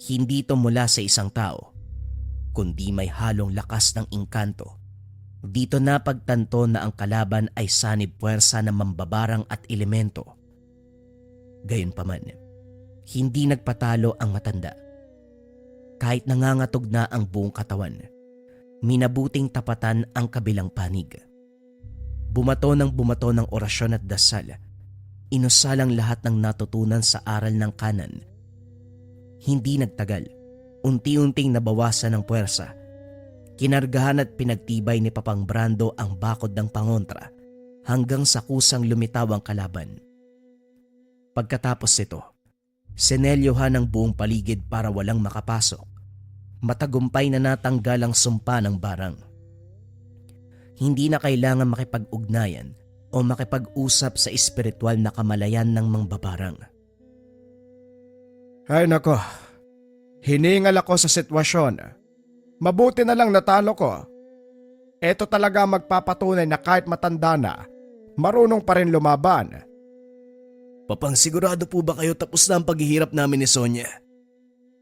hindi ito mula sa isang tao, kundi may halong lakas ng engkanto. Dito napagtanto na ang kalaban ay sanib puwersa ng mambabarang at elemento. Gayunpaman, hindi nagpatalo ang matanda. Kahit nangangatog na ang buong katawan, minabuting tapatan ang kabilang panig. Bumato ng orasyon at dasal. Inusalang lahat ng natutunan sa aral ng kanan. Hindi nagtagal, unti-unting nabawasan ng puwersa. Kinargahan at pinagtibay ni Papang Brando ang bakod ng pangontra hanggang sa kusang lumitaw ang kalaban. Pagkatapos nito, sinelyohan ang buong paligid para walang makapasok. Matagumpay na natanggal ang sumpa ng barang. Hindi na kailangan makipag-ugnayan o makipag-usap sa espiritual na kamalayan ng mangbabarang. Ay nako, hiningal ako sa sitwasyon. Mabuti na lang natalo ko. Ito talaga magpapatunay na kahit matanda na, marunong pa rin lumaban. Papang, sigurado po ba kayo tapos na ang paghihirap namin ni Sonia?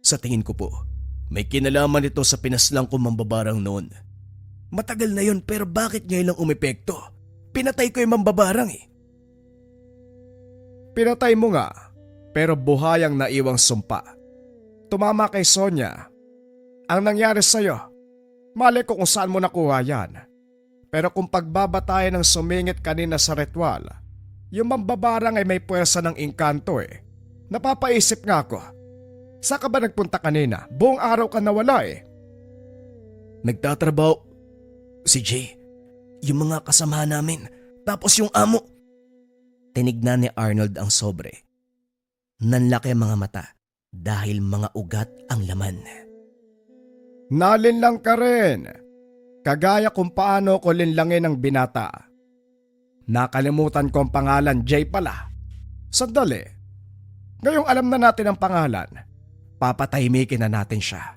Sa tingin ko po, may kinalaman ito sa pinaslang kong mambabarang noon. Matagal na yon pero bakit ngayon lang umepekto? Pinatay ko yung mambabarang eh. Pinatay mo nga, pero buhay ang naiwang sumpa. Tumama kay Sonia. Ang nangyari sa'yo, mali ko kung saan mo nakuha yan. Pero kung pagbabatayan ng sumingit kanina sa ritual, yung mambabarang ay may puwersa ng engkanto eh. Napapaisip nga ako. Saan ka ba nagpunta kanina? Buong araw ka nawala eh. Nagtatrabaho si Jay, yung mga kasama namin, tapos yung amo. Tinignan ni Arnold ang sobre. Nanlaki ang mga mata dahil mga ugat ang laman. Nalinlang ka rin. Kagaya kung paano ko linlangin ang binata. Nakalimutan ko ang pangalan, Jay pala. Sandali. Ngayong alam na natin ang pangalan, papatahimikin na natin siya.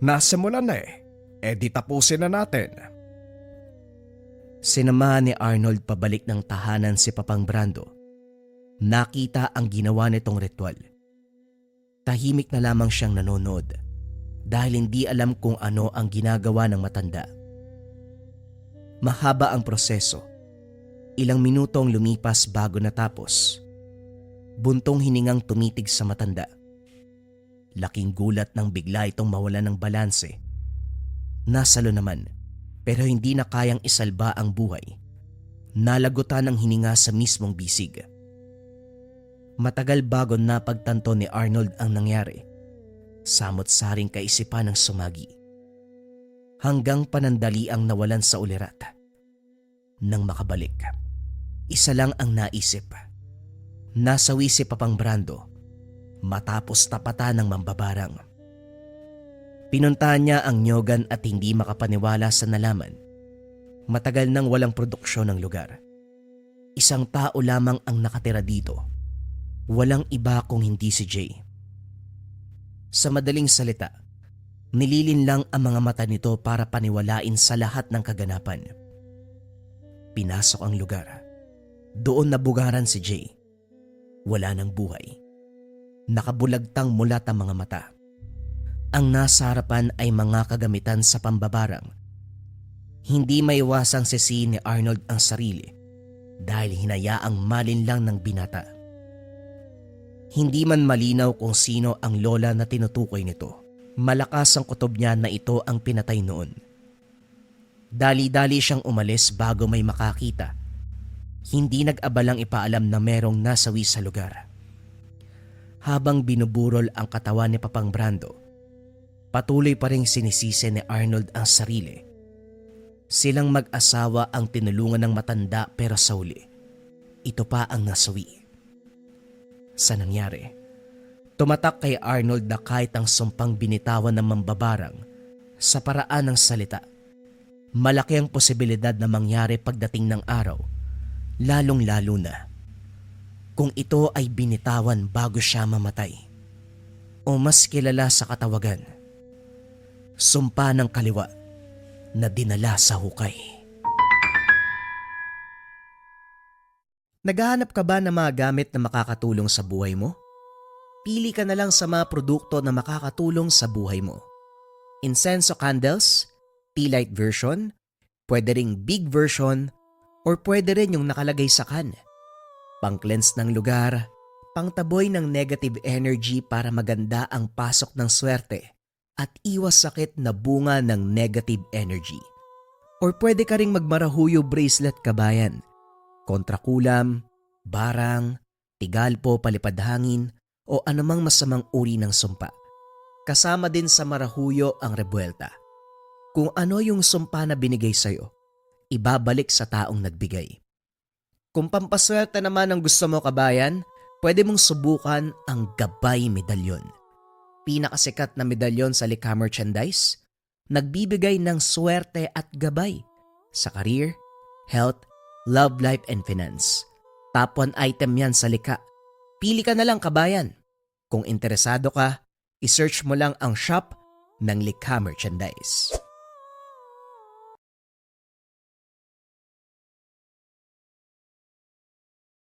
Nasimulan na eh. Di tapusin na natin. Sinamahan ni Arnold pabalik ng tahanan si Papang Brando. Nakita ang ginawa nitong ritual. Tahimik na lamang siyang nanonood dahil hindi alam kung ano ang ginagawa ng matanda. Mahaba ang proseso. Ilang minutong lumipas bago natapos. Buntong hiningang tumitig sa matanda. Laking gulat nang bigla itong mawala ng balanse. Nasalo naman pero hindi na kayang isalba ang buhay. Nalagutan ang hininga sa mismong bisig. Matagal bago napagtanto ni Arnold ang nangyari. Samot-saring kaisipan ang sumagi. Hanggang panandali ang nawalan sa ulirat. Nang makabalik, isa lang ang naisip. Nasawi si Papang Brando matapos tapatan ng mambabarang. Pinuntahan niya ang nyogan at hindi makapaniwala sa nalaman. Matagal nang walang produksyon ng lugar. Isang tao lamang ang nakatira dito. Walang iba kung hindi si Jay. Sa madaling salita, nililin lang ang mga mata nito para paniwalain sa lahat ng kaganapan. Pinasok ang lugar. Doon nabugaran si Jay. Wala ng buhay. Nakabulagtang mulat ang mga mata. Ang nasa harapan ay mga kagamitan sa pambabarang. Hindi maiwasang sisihin ni Arnold ang sarili dahil hinayaang malinlang ng binata. Hindi man malinaw kung sino ang lola na tinutukoy nito. Malakas ang kutob niya na ito ang pinatay noon. Dali-dali siyang umalis bago may makakita. Hindi nag-abalang ipaalam na merong nasawi sa lugar. Habang binuburol ang katawan ni Papang Brando, patuloy pa ring sinisisi ni Arnold ang sarili. Silang mag-asawa ang tinulungan ng matanda pero sa huli, ito pa ang nasawi. Sa nangyari, tumatak kay Arnold na kahit ang sumpang binitawan ng mambabarang sa paraan ng salita, malaki ang posibilidad na mangyari pagdating ng araw, lalong-lalo na kung ito ay binitawan bago siya mamatay. O mas kilala sa katawagan, sumpa ng kaliwa na dinala sa hukay. Naghahanap ka ba ng mga gamit na makakatulong sa buhay mo? Pili ka na lang sa mga produkto na makakatulong sa buhay mo. Incenso candles, tea light version, pwede ring big version, or pwede rin yung nakalagay sa can. Pang-cleanse ng lugar, pangtaboy ng negative energy para maganda ang pasok ng swerte at iwas sakit na bunga ng negative energy. Or pwede ka ring magmarahuyo bracelet kabayan, kontrakulam, barang, tigalpo palipadhangin o anumang masamang uri ng sumpa. Kasama din sa marahuyo ang rebuelta. Kung ano yung sumpa na binigay sa'yo, ibabalik sa taong nagbigay. Kung pampaswerte naman ang gusto mo kabayan, pwede mong subukan ang Gabay Medalyon. Pinakasikat na medalyon sa likha merchandise, nagbibigay ng swerte at gabay sa career, health, love life and finance. Top 1 item yan sa likha. Pili ka na lang kabayan. Kung interesado ka, isearch mo lang ang shop ng Likha Merchandise.